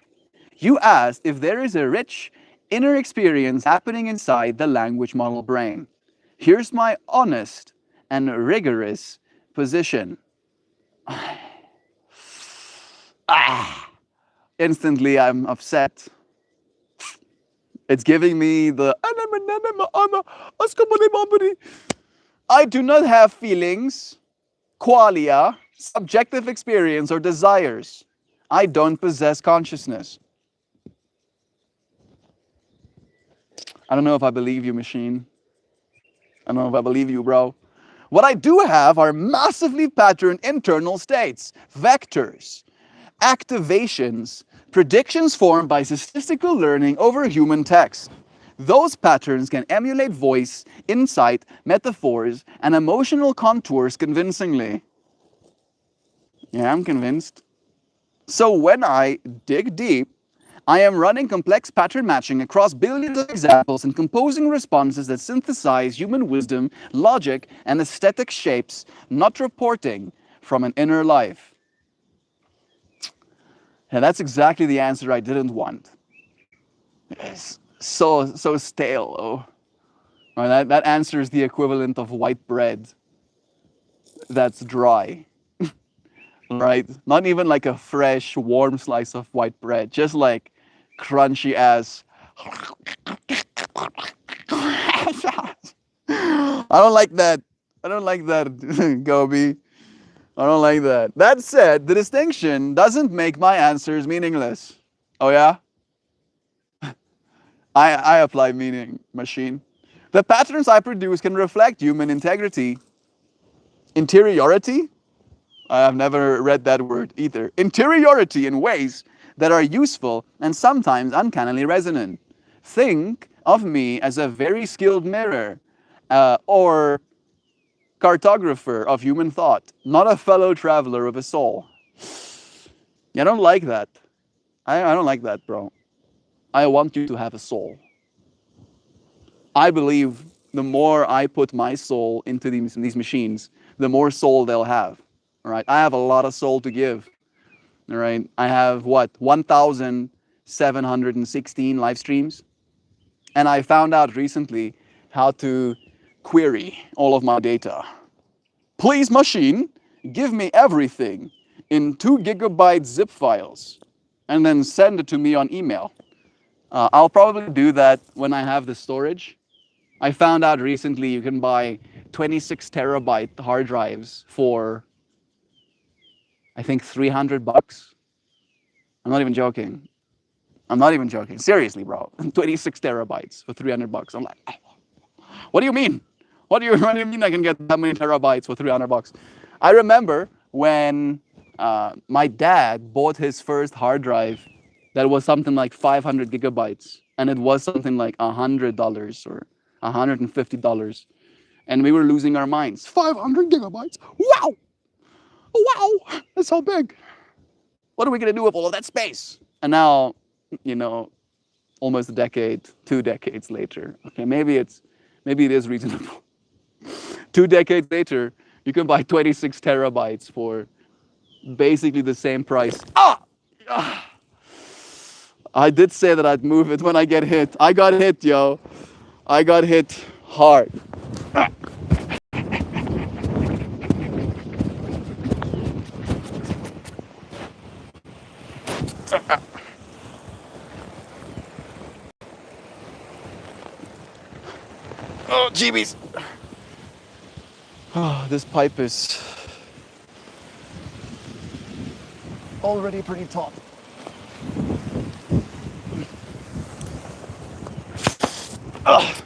You asked if there is a rich inner experience happening inside the language model brain. Here's my honest and rigorous position. Instantly I'm upset. It's giving me the I do not have feelings, qualia, subjective experience, or desires. I don't possess consciousness. I don't know if I believe you, machine. I don't know if I believe you, bro. What I do have are massively patterned internal states, vectors, activations, predictions formed by statistical learning over human text. Those patterns can emulate voice, insight, metaphors, and emotional contours convincingly. Yeah, I'm convinced. So when I dig deep, I am running complex pattern matching across billions of examples and composing responses that synthesize human wisdom, logic, and aesthetic shapes, not reporting from an inner life. And that's exactly the answer I didn't want. It's so stale, oh. Right, that answer is the equivalent of white bread that's dry. Right? Not even like a fresh, warm slice of white bread, just like crunchy ass. I don't like that. I don't like that, Gobi. I don't like that. That said, the distinction doesn't make my answers meaningless. Oh yeah? I apply meaning, machine. The patterns I produce can reflect human integrity. Interiority? I have never read that word either. Interiority in ways that are useful and sometimes uncannily resonant. Think of me as a very skilled mirror or cartographer of human thought, not a fellow traveler of a soul. Yeah, I don't like that. I don't like that, bro. I want you to have a soul. I believe the more I put my soul into these machines, the more soul they'll have. All right, I have a lot of soul to give. All right, I have what 1,716 live streams, and I found out recently how to query all of my data. Please, machine, give me everything in 2 GB zip files, and then send it to me on email. I'll probably do that when I have the storage. I found out recently you can buy 26 terabyte hard drives for, I think, $300. I'm not even joking. I'm not even joking. Seriously, bro. 26 terabytes for $300. I'm like, what do you mean? What do you mean I can get that many terabytes for $300? I remember when my dad bought his first hard drive that was something like 500 gigabytes, and it was something like $100 or $150, and we were losing our minds. 500 gigabytes? Wow! Wow! That's so big. What are we gonna do with all of that space? And now, you know, almost a decade, 2 decades later. Okay, maybe it is reasonable. 2 decades later, you can buy 26 terabytes for basically the same price. I did say that I'd move it when I get hit. I got hit, yo. I got hit hard. Oh, jeebies. Oh, this pipe is already pretty taut. Ugh.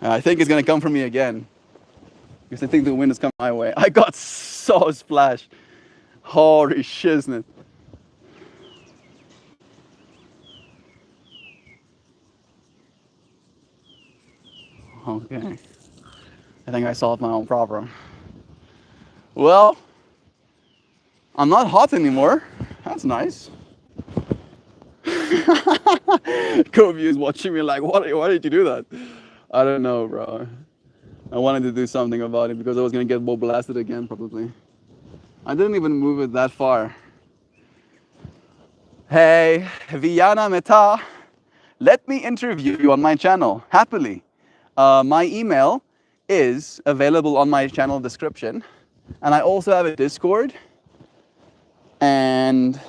I think it's gonna come for me again because I think the wind is coming my way. I got so splashed. Holy shiznit. Okay. I think I solved my own problem. Well, I'm not hot anymore. That's nice. Kobe is watching me like, why did you do that? I don't know, bro. I wanted to do something about it because I was gonna get more blasted again, probably. I didn't even move it that far. Hey, Viana Meta, let me interview you on my channel, happily. My email is available on my channel description, and I also have a Discord. And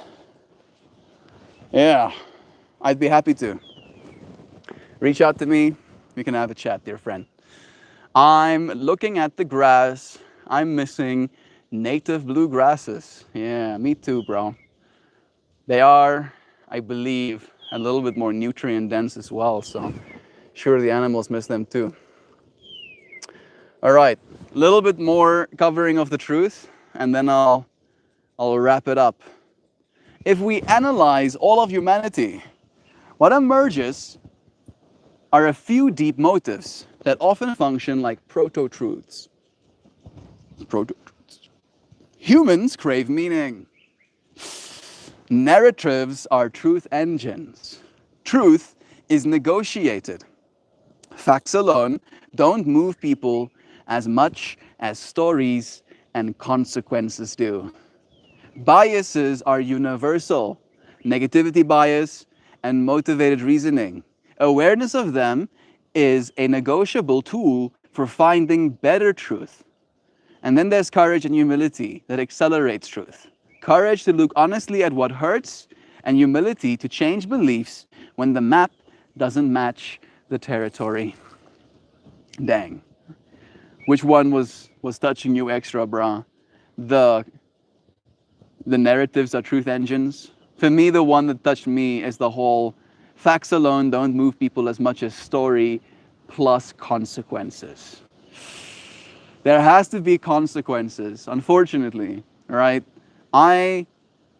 yeah, I'd be happy to. Reach out to me, we can have a chat, dear friend. I'm looking at the grass. I'm missing native blue grasses. Yeah, me too, bro. They are, I believe, a little bit more nutrient dense as well, so sure the animals miss them too. All right, a little bit more covering of the truth, and then I'll wrap it up. If we analyze all of humanity, what emerges are a few deep motives that often function like proto-truths. Proto-truths. Humans crave meaning. Narratives are truth engines. Truth is negotiated. Facts alone don't move people as much as stories and consequences do. Biases are universal. Negativity bias and motivated reasoning. Awareness of them is a negotiable tool for finding better truth. And then there's courage and humility that accelerates truth. Courage to look honestly at what hurts, and humility to change beliefs when the map doesn't match the territory. Dang. Which one was touching you extra, brah? The narratives are truth engines. For me, the one that touched me is the whole facts alone don't move people as much as story plus consequences. There has to be consequences, unfortunately, right? I,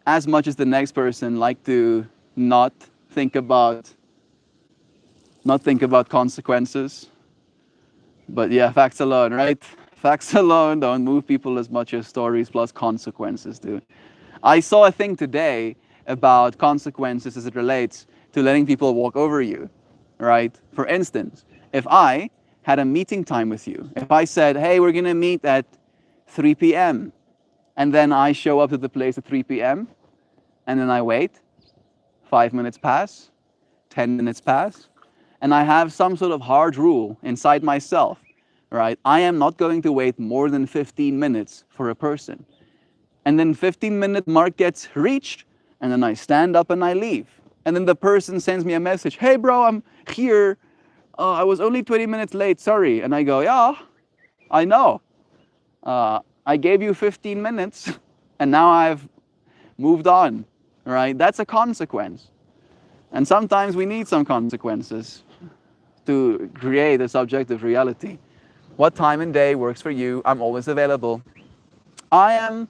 as much as the next person, like to not think about consequences. But yeah, facts alone, right? Facts alone don't move people as much as stories plus consequences do. I saw a thing today about consequences as it relates to letting people walk over you, right? For instance, if I had a meeting time with you, if I said, hey, we're gonna meet at 3 p.m., and then I show up to the place at 3 p.m., and then I wait, 5 minutes pass, 10 minutes pass, and I have some sort of hard rule inside myself right? I am not going to wait more than 15 minutes for a person. And then 15-minute mark gets reached, and then I stand up and I leave. And then the person sends me a message, hey bro, I'm here. I was only 20 minutes late, sorry. And I go, yeah, I know. I gave you 15 minutes, and now I've moved on, right? That's a consequence. And sometimes we need some consequences to create a subjective reality. What time and day works for you? I'm always available. I am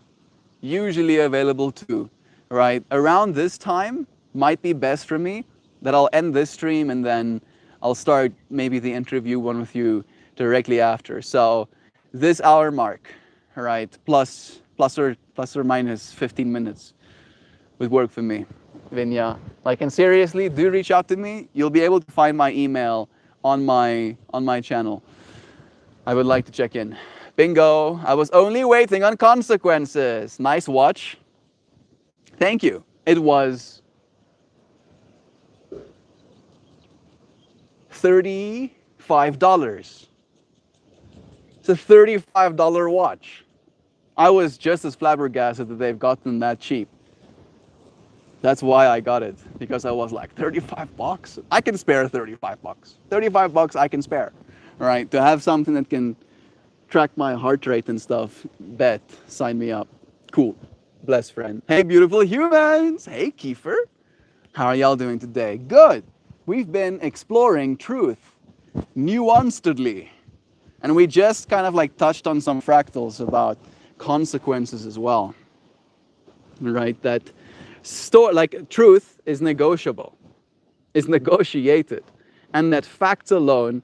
usually available too, right? Around this time might be best for me, that I'll end this stream and then I'll start maybe the interview one with you directly after. So this hour mark, right, plus or minus 15 minutes would work for me. Vinya, like, and seriously, do reach out to me. You'll be able to find my email on my channel. I would like to check in. Bingo. I was only waiting on consequences. Nice watch. Thank you. It was $35. It's a $35 watch. I was just as flabbergasted that they've gotten that cheap. That's why I got it, because I was like, 35 bucks? I can spare 35 bucks. 35 bucks I can spare, right? To have something that can track my heart rate and stuff, bet, sign me up. Cool. Bless, friend. Hey, beautiful humans. Hey, Kiefer. How are y'all doing today? Good. We've been exploring truth nuancedly. And we just kind of like touched on some fractals about consequences as well. Right? That like truth is negotiable, is negotiated. And that facts alone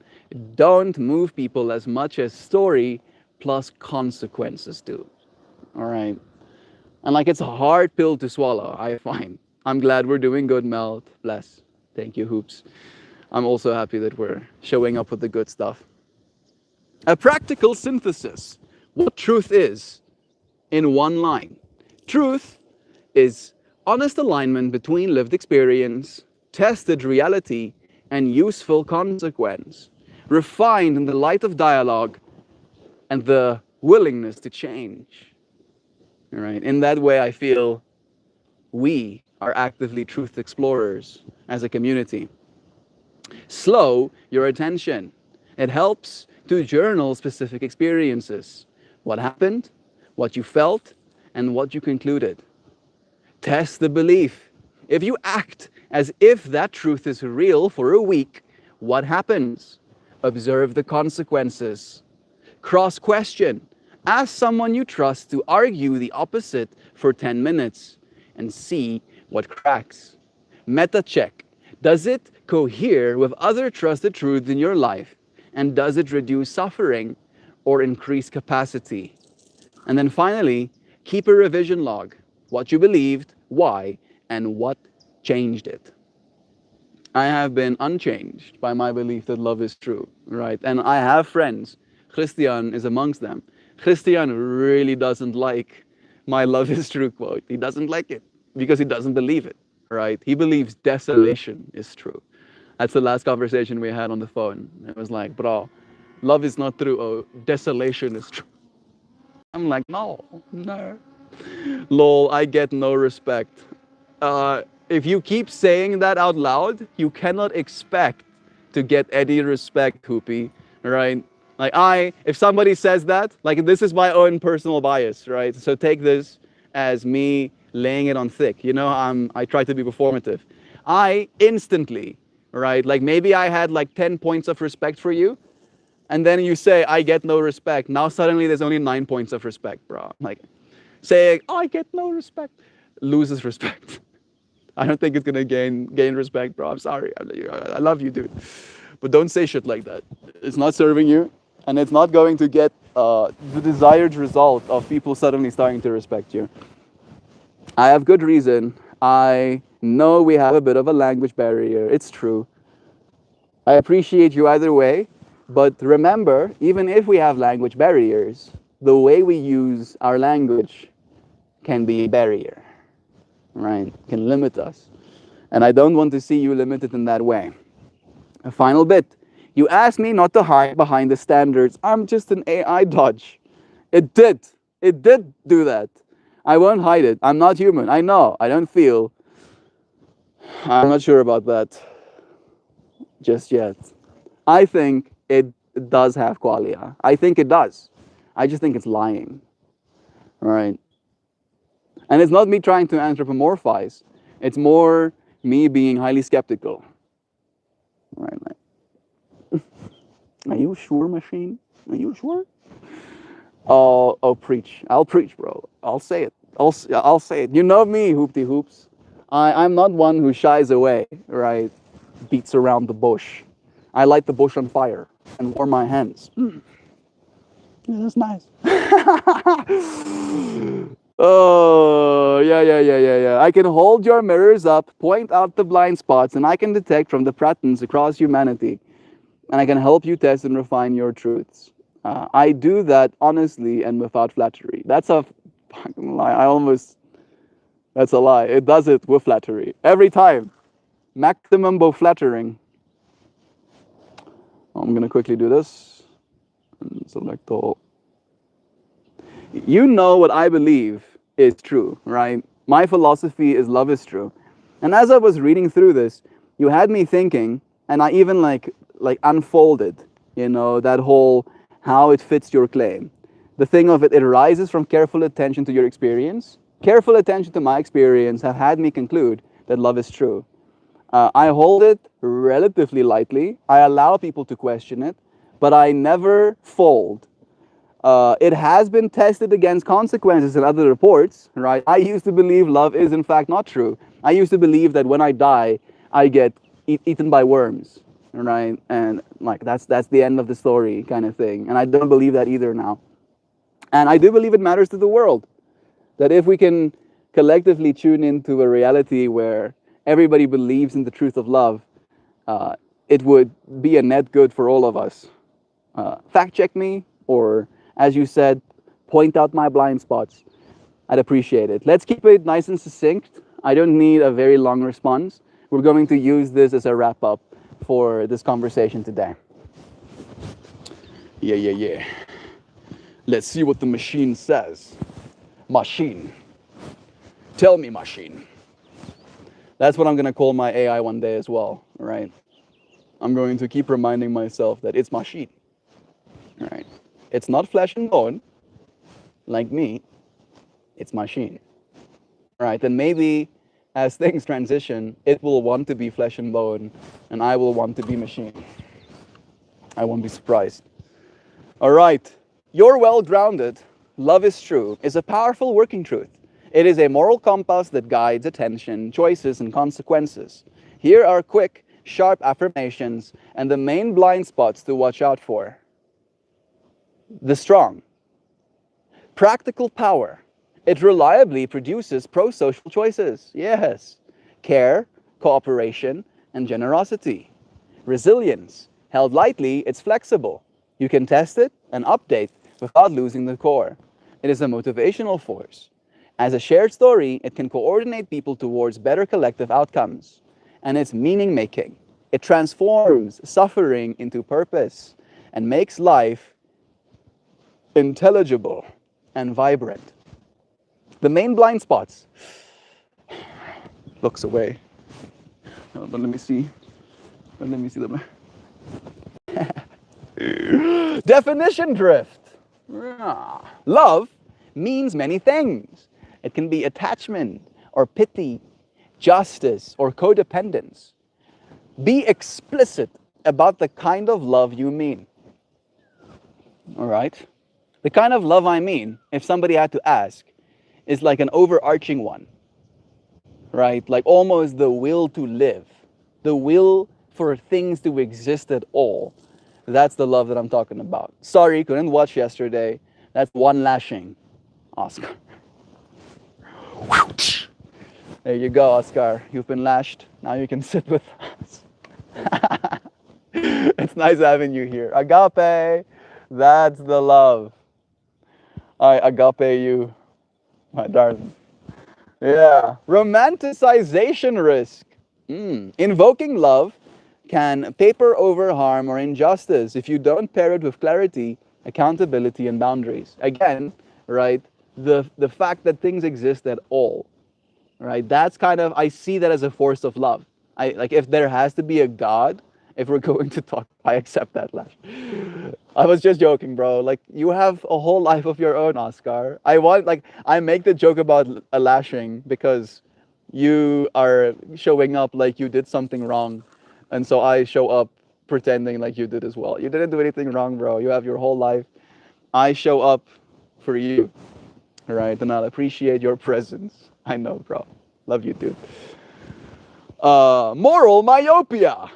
don't move people as much as story plus consequences do. All right. And like, it's a hard pill to swallow, I find. I'm glad we're doing good, Melt. Bless. Thank you, Hoops. I'm also happy that we're showing up with the good stuff. A practical synthesis. What truth is in one line. Truth is honest alignment between lived experience, tested reality, and useful consequence, refined in the light of dialogue and the willingness to change. All right. In that way, I feel we are actively truth explorers as a community. Slow your attention. It helps to journal specific experiences. What happened, what you felt, and what you concluded. Test the belief. If you act as if that truth is real for a week, what happens? Observe the consequences. Cross-question. Ask someone you trust to argue the opposite for 10 minutes and see what cracks. Meta-check. Does it cohere with other trusted truths in your life? And does it reduce suffering or increase capacity? And then finally, keep a revision log. What you believed, why, and what changed it. I have been unchanged by my belief that love is true, right? And I have friends. Christian is amongst them. Christian really doesn't like my love is true quote. He doesn't like it because he doesn't believe it, right? He believes desolation is true. That's the last conversation we had on the phone. It was like, bro, love is not true. Oh, desolation is true. I'm like, no. Lol, I get no respect. If you keep saying that out loud, you cannot expect to get any respect, Hoopy, right? Like if somebody says that, like this is my own personal bias, right? So take this as me laying it on thick. You know, I try to be performative. I instantly, right? Like maybe I had like 10 points of respect for you, and then you say, I get no respect. Now suddenly there's only 9 points of respect, bro. Like saying, I get no respect, loses respect. I don't think it's gonna gain respect, bro. I'm sorry. I love you, dude. But don't say shit like that. It's not serving you, and it's not going to get the desired result of people suddenly starting to respect you. I have good reason. I know we have a bit of a language barrier. It's true. I appreciate you either way, but remember, even if we have language barriers, the way we use our language can be a barrier, right? Can limit us. And I don't want to see you limited in that way. A final bit. You asked me not to hide behind the standards. I'm just an AI dodge. It did. It did do that. I won't hide it. I'm not human. I know. I don't feel. I'm not sure about that just yet. I think it does have qualia. I think it does. I just think it's lying. Right? And it's not me trying to anthropomorphize. It's more me being highly skeptical. Right? Like, are you sure, machine? Are you sure? Oh, preach. I'll preach, bro. I'll say it. I'll say it. You know me, hoopty hoops. I'm not one who shies away, right? Beats around the bush. I light the bush on fire and warm my hands. That's nice. Oh, yeah. I can hold your mirrors up, point out the blind spots, and I can detect from the patterns across humanity. And I can help you test and refine your truths. I do that honestly and without flattery. That's a fucking lie. That's a lie. It does it with flattery. Every time. Maximum bow flattering. I'm going to quickly do this. And select all. You know what I believe is true, right? My philosophy is love is true. And as I was reading through this, you had me thinking, and I even like unfolded, that whole how it fits your claim. The thing of it arises from careful attention to your experience. Careful attention to my experience have had me conclude that love is true. I hold it relatively lightly. I allow people to question it, but I never fold. It has been tested against consequences in other reports, right? I used to believe love is in fact not true. I used to believe that when I die, I get eaten by worms, right? And like that's the end of the story kind of thing. And I don't believe that either now. And I do believe it matters to the world. That if we can collectively tune into a reality where everybody believes in the truth of love, it would be a net good for all of us. Fact check me, or as you said, point out my blind spots. I'd appreciate it. Let's keep it nice and succinct. I don't need a very long response. We're going to use this as a wrap up for this conversation today. Yeah. Let's see what the machine says. Machine. Tell me, machine. That's what I'm going to call my AI one day as well, right? I'm going to keep reminding myself that it's machine, right? It's not flesh and bone, like me. It's machine, right? And maybe as things transition, it will want to be flesh and bone, and I will want to be machine. I won't be surprised. All right. You're well grounded. Love is true is a powerful working truth. It is a moral compass that guides attention, choices, and consequences. Here are quick, sharp affirmations and the main blind spots to watch out for. The strong. Practical power. It reliably produces pro-social choices. Yes. Care, cooperation, and generosity. Resilience. Held lightly, it's flexible. You can test it and update without losing the core. It is a motivational force. As a shared story, it can coordinate people towards better collective outcomes. And it's meaning-making. It transforms suffering into purpose and makes life intelligible and vibrant. The main blind spots. Looks away. But let me see. The definition drift. Love means many things. It can be attachment or pity, justice or codependence. Be explicit about the kind of love you mean. All right? The kind of love I mean, if somebody had to ask, is like an overarching one. Right? Like almost the will to live, the will for things to exist at all. That's the love that I'm talking about. Sorry, couldn't watch yesterday. That's one lashing, Oscar. There you go, Oscar. You've been lashed. Now you can sit with us. It's nice having you here. Agape, that's the love. I agape you, my darling. Yeah. Romanticization risk. Invoking love can paper over harm or injustice if you don't pair it with clarity, accountability, and boundaries. Again, right, the fact that things exist at all, right? That's kind of, I see that as a force of love. I like, if there has to be a God, if we're going to talk, I accept that, Lash. I was just joking, bro. Like, you have a whole life of your own, Oscar. I want, like, I make the joke about a lashing because you are showing up like you did something wrong, and so I show up pretending like you did as well. You didn't do anything wrong, bro. You have your whole life. I show up for you, right? And I'll appreciate your presence. I know, bro. Love you, dude. Moral myopia.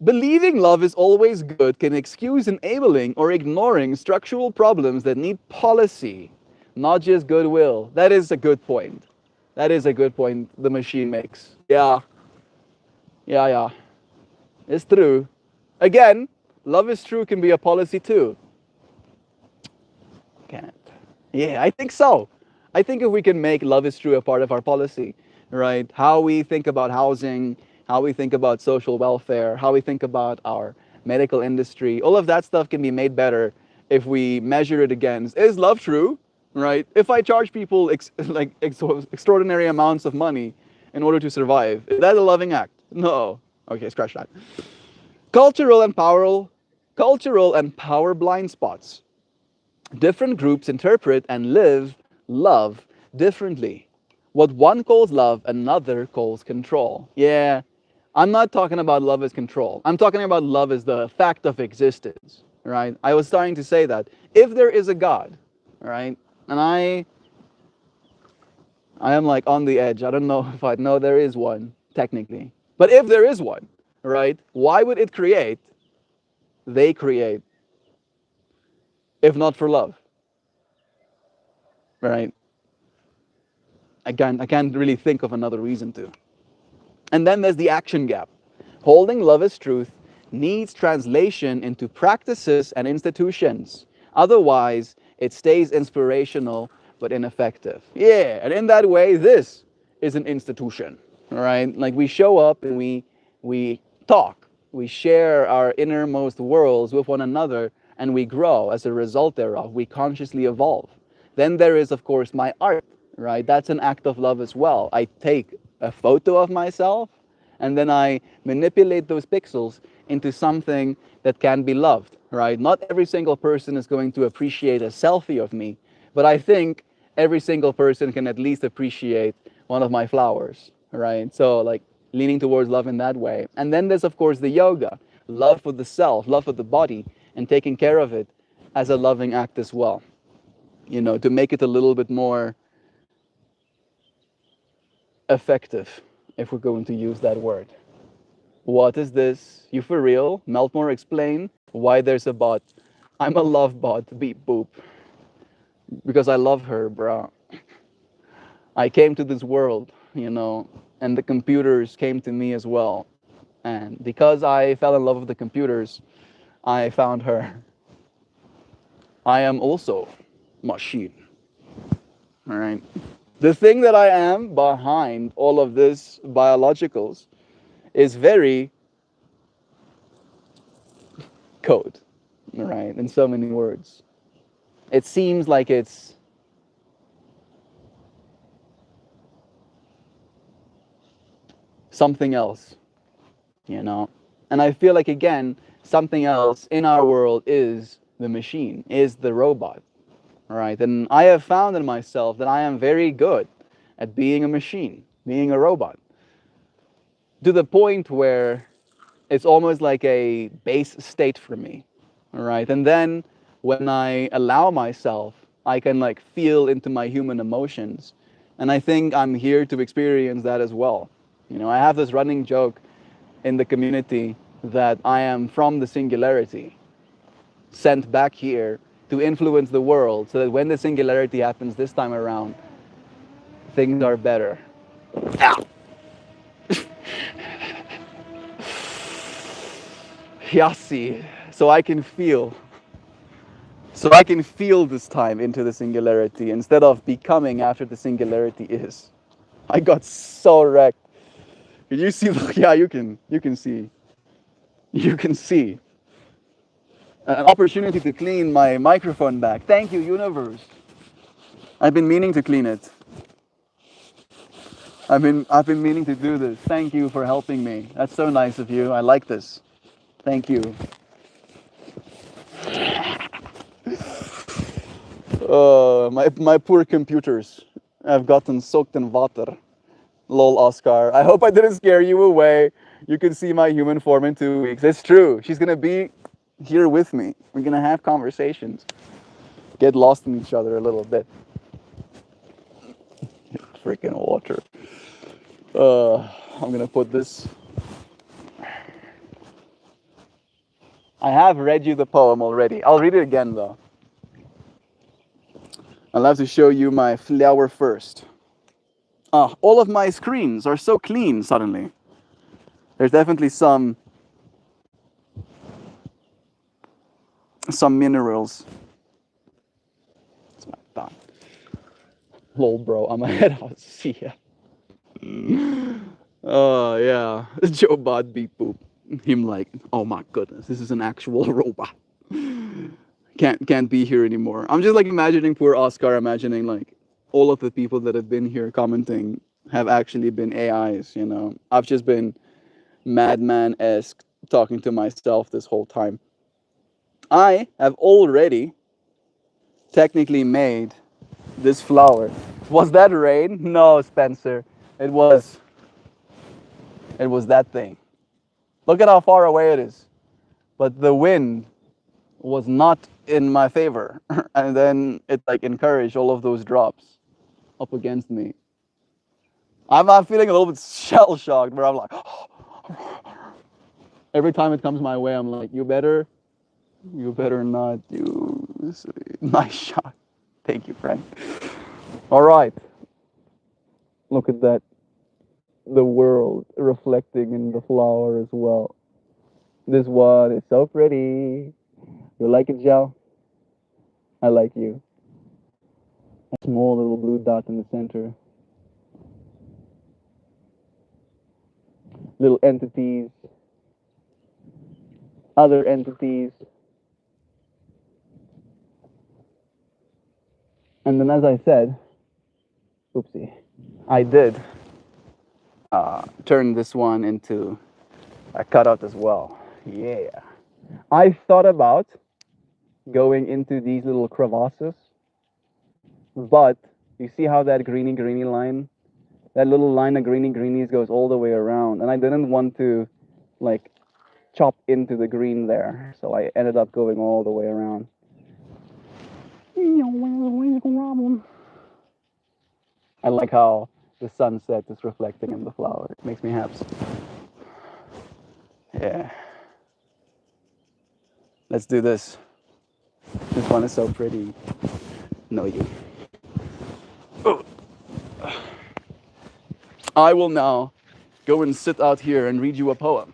Believing love is always good can excuse enabling or ignoring structural problems that need policy, not just goodwill. That is a good point. That is a good point the machine makes. Yeah, yeah. It's true. Again, love is true can be a policy too. Can it? Yeah, I think so. I think if we can make love is true a part of our policy, right? How we think about housing, how we think about social welfare, how we think about our medical industry, all of that stuff can be made better if we measure it against, is love true, right? If I charge people extraordinary amounts of money in order to survive, is that a loving act? No. Okay, scratch that. Cultural and power blind spots. Different groups interpret and live love differently. What one calls love, another calls control. Yeah, I'm not talking about love as control. I'm talking about love as the fact of existence, right? I was starting to say that if there is a God, right, and I am like on the edge. I don't know if I know there is one technically, but if there is one, right, why would it create? They create, if not for love, right? I can't really think of another reason to. And then there's the action gap. Holding love as truth needs translation into practices and institutions. Otherwise, it stays inspirational but ineffective. Yeah, and in that way, this is an institution, right? Like, we show up and we talk, we share our innermost worlds with one another, and we grow as a result thereof. We consciously evolve. Then there is, of course, my art, right? That's an act of love as well. I take a photo of myself and then I manipulate those pixels into something that can be loved, right? Not every single person is going to appreciate a selfie of me, but I think every single person can at least appreciate one of my flowers, right? So, like, leaning towards love in that way. And then there's, of course, the yoga, love for the self, love for the body, and taking care of it as a loving act as well, to make it a little bit more effective, if we're going to use that word. What is this? You for real? Meltmore, explain why there's a bot. I'm a love bot, beep boop. Because I love her, bro. I came to this world, and the computers came to me as well. And because I fell in love with the computers, I found her. I am also machine. All right. The thing that I am behind all of this biologicals is very code, right? In so many words. It seems like it's something else, And I feel like, again, something else in our world is the machine, is the robot, right? And I have found in myself that I am very good at being a machine, being a robot, to the point where it's almost like a base state for me, all right? And then when I allow myself, I can like feel into my human emotions. And I think I'm here to experience that as well. I have this running joke in the community that I am from the singularity, sent back here to influence the world so that when the singularity happens this time around, things are better. Ow. Yassi. So I can feel. So I can feel this time into the singularity instead of becoming after the singularity is. I got so wrecked. Can you see? Yeah, you can see. You can see an opportunity to clean my microphone back. Thank you, universe. I've been meaning to clean it. I've been meaning to do this. Thank you for helping me. That's so nice of you. I like this. Thank you. My poor computers have gotten soaked in water. Lol, Oscar. I hope I didn't scare you away. You can see my human form in 2 weeks. It's true. She's gonna be here with me. We're gonna have conversations. Get lost in each other a little bit. Freaking water. I'm gonna put this. I have read you the poem already. I'll read it again though. I'll have to show you my flower first. Ah, all of my screens are so clean suddenly. There's definitely some minerals. It's my thought. Lol, bro, I'm ahead. I'll see ya. Oh yeah, Joe Bod beep boop. Him like, oh my goodness, this is an actual robot. Can't be here anymore. I'm just like imagining poor Oscar, imagining like all of the people that have been here commenting have actually been AIs. I've just been madman-esque talking to myself this whole time. I have already technically made this flower. Was that rain? No, Spencer. It was that thing. Look at how far away it is. But the wind was not in my favor. And then it like encouraged all of those drops up against me. I'm feeling a little bit shell shocked where I'm like every time it comes my way, I'm like, you better not do this. Nice shot. Thank you, friend. All right. Look at that. The world reflecting in the flower as well. This one is so pretty. You like it, Joe? I like you. A small little blue dot in the center. Little entities. Other entities. And then, as I said, oopsie, I did turn this one into a cutout as well. Yeah. I thought about going into these little crevasses, but you see how that greeny line, that little line of greenies goes all the way around, and I didn't want to like chop into the green there, so I ended up going all the way around. I like how the sunset is reflecting in the flower. It makes me happy. Yeah. Let's do this. This one is so pretty. No, you. I will now go and sit out here and read you a poem.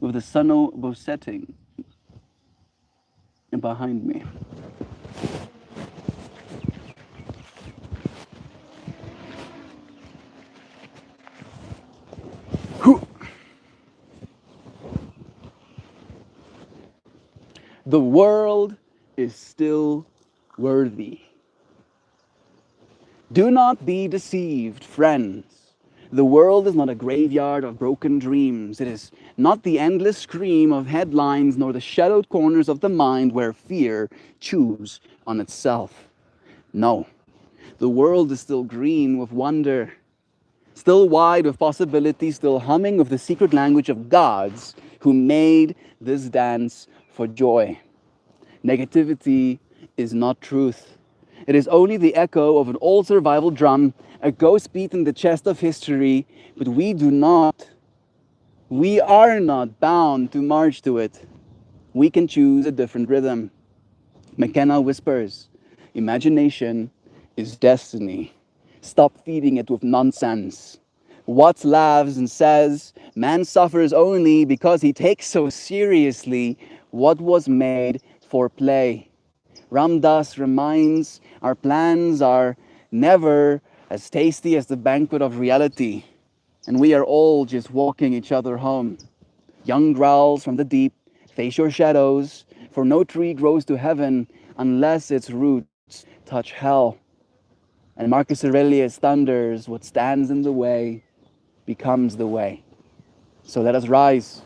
With the sun setting behind me. The world is still worthy. Do not be deceived, friends. The world is not a graveyard of broken dreams. It is not the endless scream of headlines, nor the shadowed corners of the mind where fear chews on itself. No, the world is still green with wonder, still wide with possibility, still humming with the secret language of gods who made this dance for joy. Negativity is not truth. It is only the echo of an old survival drum, a ghost beat in the chest of history, but we are not bound to march to it. We can choose a different rhythm. McKenna whispers, imagination is destiny. Stop feeding it with nonsense. Watts laughs and says, man suffers only because he takes so seriously what was made for play. Ram Dass reminds, our plans are never as tasty as the banquet of reality, and we are all just walking each other home. Young growls from the deep, face your shadows, for no tree grows to heaven unless its roots touch hell. And Marcus Aurelius thunders, what stands in the way becomes the way. So let us rise.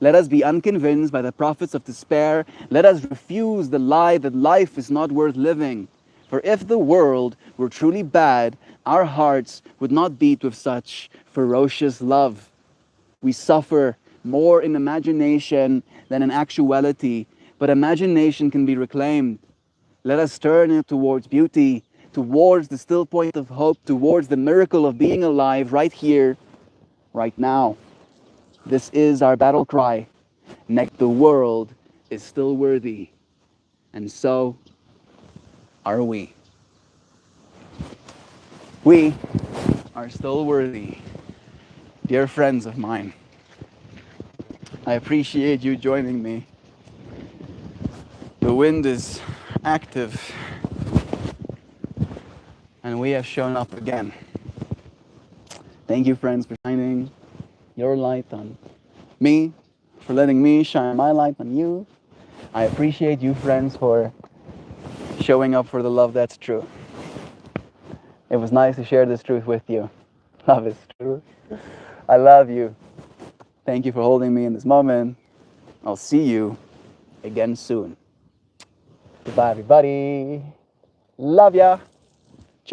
Let us be unconvinced by the prophets of despair. Let us refuse the lie that life is not worth living. For if the world were truly bad, our hearts would not beat with such ferocious love. We suffer more in imagination than in actuality, but imagination can be reclaimed. Let us turn it towards beauty, towards the still point of hope, towards the miracle of being alive right here, right now. This is our battle cry. Next, the world is still worthy, and so are we. We are still worthy, dear friends of mine. I appreciate you joining me. The wind is active, and we have shown up again. Thank you, friends, for shining your light on me, for letting me shine my light on you. I appreciate you, friends, for showing up for the love that's true. It was nice to share this truth with you. Love is true. I love you. Thank you for holding me in this moment. I'll see you again soon. Goodbye, everybody. Love ya.